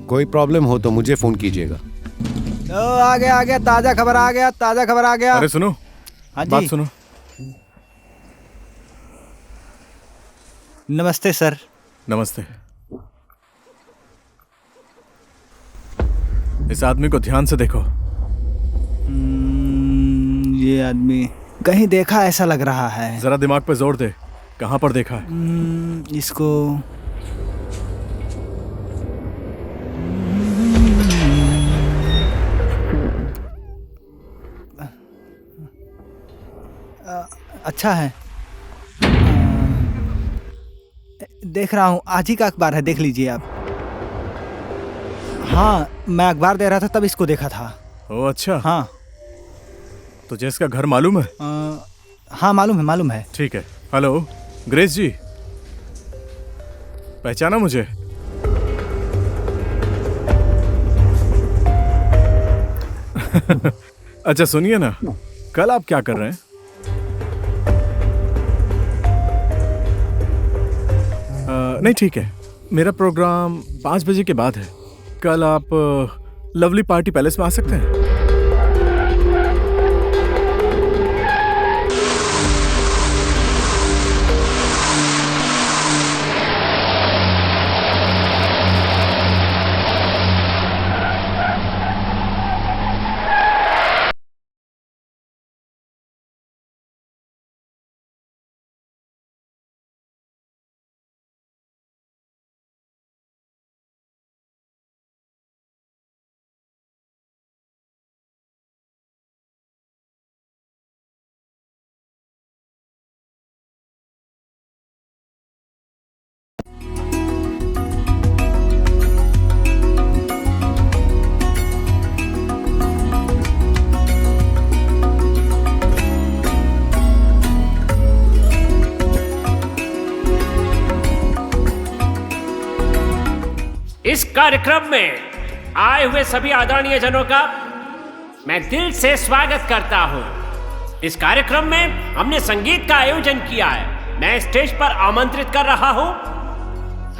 कोई प्रॉब्लम हो तो मुझे फोन कीजिएगा। आ गया ताजा खबर आ गया। अरे सुनो, हाँ जी। बात सुनो। नमस्ते सर। नमस्ते। इस आदमी को ध्यान से देखो। ये आदमी कहीं देखा ऐसा लग रहा है। जरा दिमाग पे जोर दे, कहाँ पर देखा है? इसको अच्छा है। देख रहा हूँ, आज ही का अखबार है, देख लीजिए आप। हाँ, मैं अखबार दे रहा था तब इसको देखा था। ओ अच्छा। हाँ। तुझे इसका घर मालूम है? हाँ मालूम है। ठीक है। हेलो ग्रेस जी, पहचाना मुझे? अच्छा सुनिए ना, कल आप क्या कर रहे हैं? नहीं ठीक है, मेरा प्रोग्राम 5 बजे के बाद है। कल आप लवली पार्टी पैलेस में आ सकते हैं। इस कार्यक्रम में आए हुए सभी आदरणीय जनों का मैं दिल से स्वागत करता हूं। इस कार्यक्रम में हमने संगीत का आयोजन किया है। मैं स्टेज पर आमंत्रित कर रहा हूं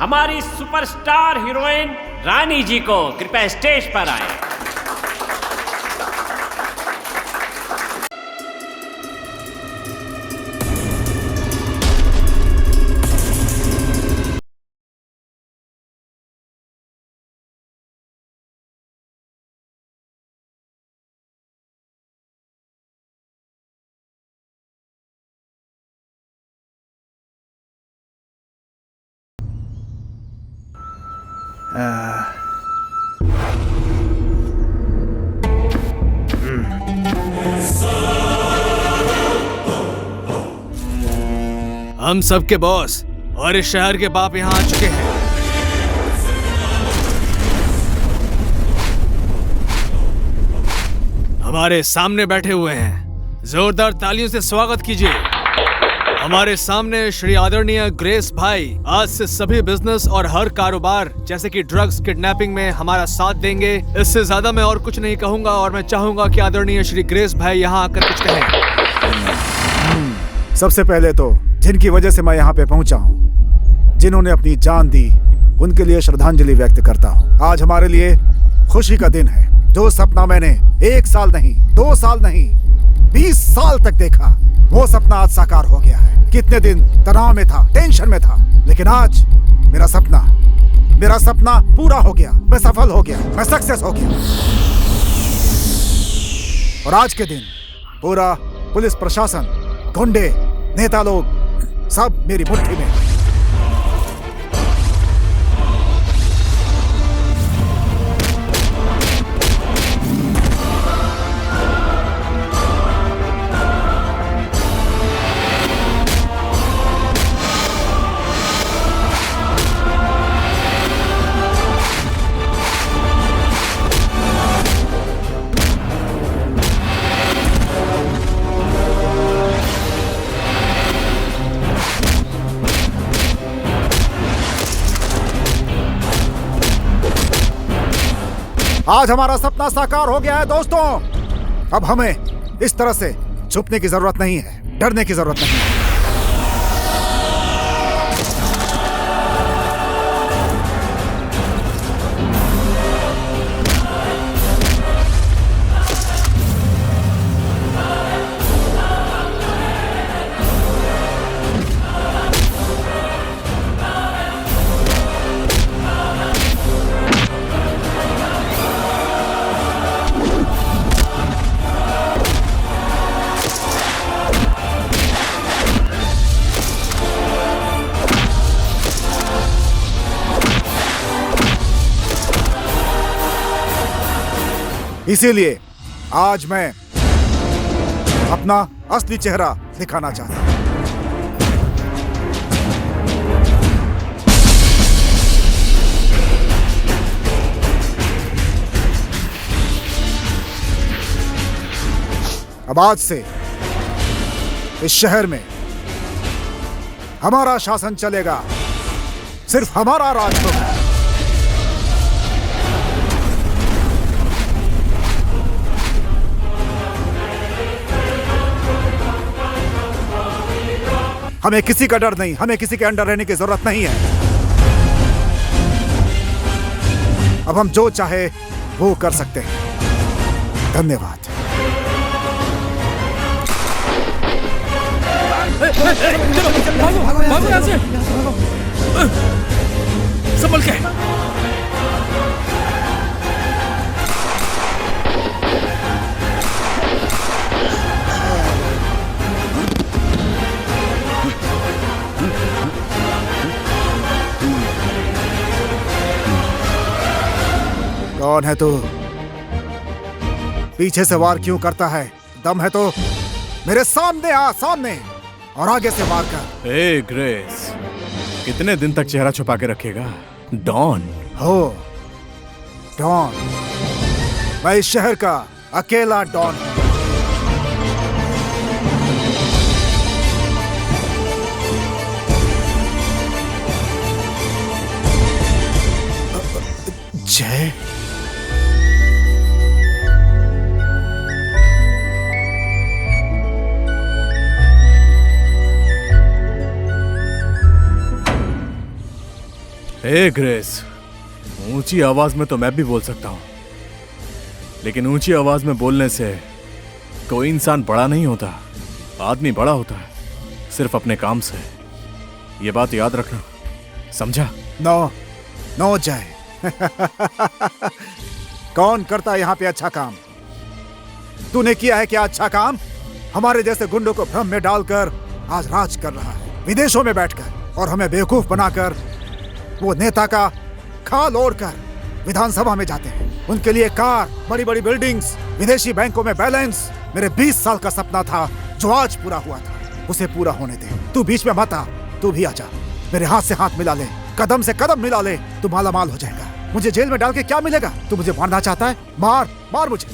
हमारी सुपरस्टार हीरोइन रानी जी को। कृपया स्टेज पर आए। हम सबके बॉस और इस शहर के बाप यहाँ आ चुके हैं। हमारे सामने बैठे हुए हैं। जोरदार तालियों से स्वागत कीजिए। हमारे सामने श्री आदरणीय ग्रेस भाई आज से सभी बिजनेस और हर कारोबार जैसे कि ड्रग्स, किडनैपिंग में हमारा साथ देंगे। इससे ज्यादा मैं और कुछ नहीं कहूंगा और मैं चाहूंगा कि आदरणीय श्री ग्रेस भाई यहाँ आकर कुछ कहें। सबसे पहले तो जिनकी वजह से मैं यहाँ पे पहुंचा हूँ, जिन्होंने अपनी जान दी, उनके लिए श्रद्धांजलि व्यक्त करता हूँ। आज हमारे लिए खुशी का दिन है। जो सपना मैंने 1 साल नहीं, 2 साल नहीं, 20 साल तक देखा, वो सपना आज साकार हो गया है। कितने दिन तनाव में था, टेंशन में था, लेकिन आज मेरा सपना पूरा हो गया। मैं सफल हो गया, मैं सक्सेस हो गया। और आज के दिन पूरा पुलिस प्रशासन, गुंडे, नेता लोग सब मेरी मुट्ठी में। आज हमारा सपना साकार हो गया है दोस्तों। अब हमें इस तरह से छुपने की जरूरत नहीं है, डरने की जरूरत नहीं है। इसीलिए आज मैं अपना असली चेहरा दिखाना चाहता हूं। अब आज से इस शहर में हमारा शासन चलेगा, सिर्फ हमारा राज होगा। हमें किसी का डर नहीं, हमें किसी के अंडर रहने की जरूरत नहीं है। अब हम जो चाहे वो कर सकते हैं। धन्यवाद। भागो यहाँ से। संभल के। कौन है तू? पीछे से वार क्यों करता है? दम है तो मेरे सामने आ, सामने, और आगे से वार कर। ए ग्रेस, कितने दिन तक चेहरा छुपा के रखेगा? डॉन हो, डॉन। मैं इस शहर का अकेला डॉन हूं। जय, ए ग्रेस, ऊंची आवाज में तो मैं भी बोल सकता हूं, लेकिन ऊंची आवाज में बोलने से कोई इंसान बड़ा नहीं होता। आदमी बड़ा होता है सिर्फ अपने काम से। ये बात याद रखना, समझा? नो नो जय। कौन करता है यहाँ पे अच्छा काम? तूने किया है क्या अच्छा काम? हमारे जैसे गुंडों को भ्रम में डालकर आज राज कर रहा है, विदेशों में बैठकर, और हमें बेवकूफ बनाकर वो नेता का खाल ओढ़कर विधानसभा में जाते हैं। उनके लिए कार, बड़ी बड़ी बिल्डिंग्स, विदेशी बैंकों में बैलेंस। मेरे 20 साल का सपना था जो आज पूरा हुआ था, उसे पूरा होने दे। तू बीच में मत आ, तू भी आजा, मेरे हाथ से हाथ मिला ले, कदम से कदम मिला ले, तू माला माल हो जाएगा। मुझे जेल में डाल के क्या मिलेगा? तू मुझे मारना चाहता है? मार मार मुझे,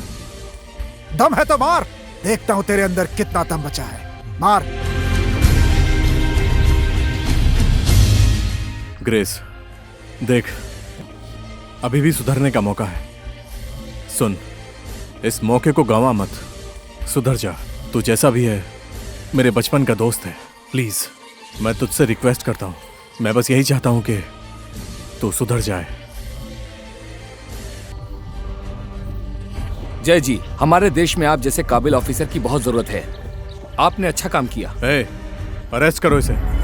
दम है तो मार। देखता हूं तेरे अंदर कितना दम बचा है, मार। ग्रेस देख, अभी भी सुधरने का मौका है। सुन, इस मौके को गंवा मत, सुधर जा। तू जैसा भी है मेरे बचपन का दोस्त है। प्लीज मैं तुझसे रिक्वेस्ट करता हूं, मैं बस यही चाहता हूं कि तू सुधर जाए। जय जी, हमारे देश में आप जैसे काबिल ऑफिसर की बहुत जरूरत है। आपने अच्छा काम किया। अरेस्ट करो इसे।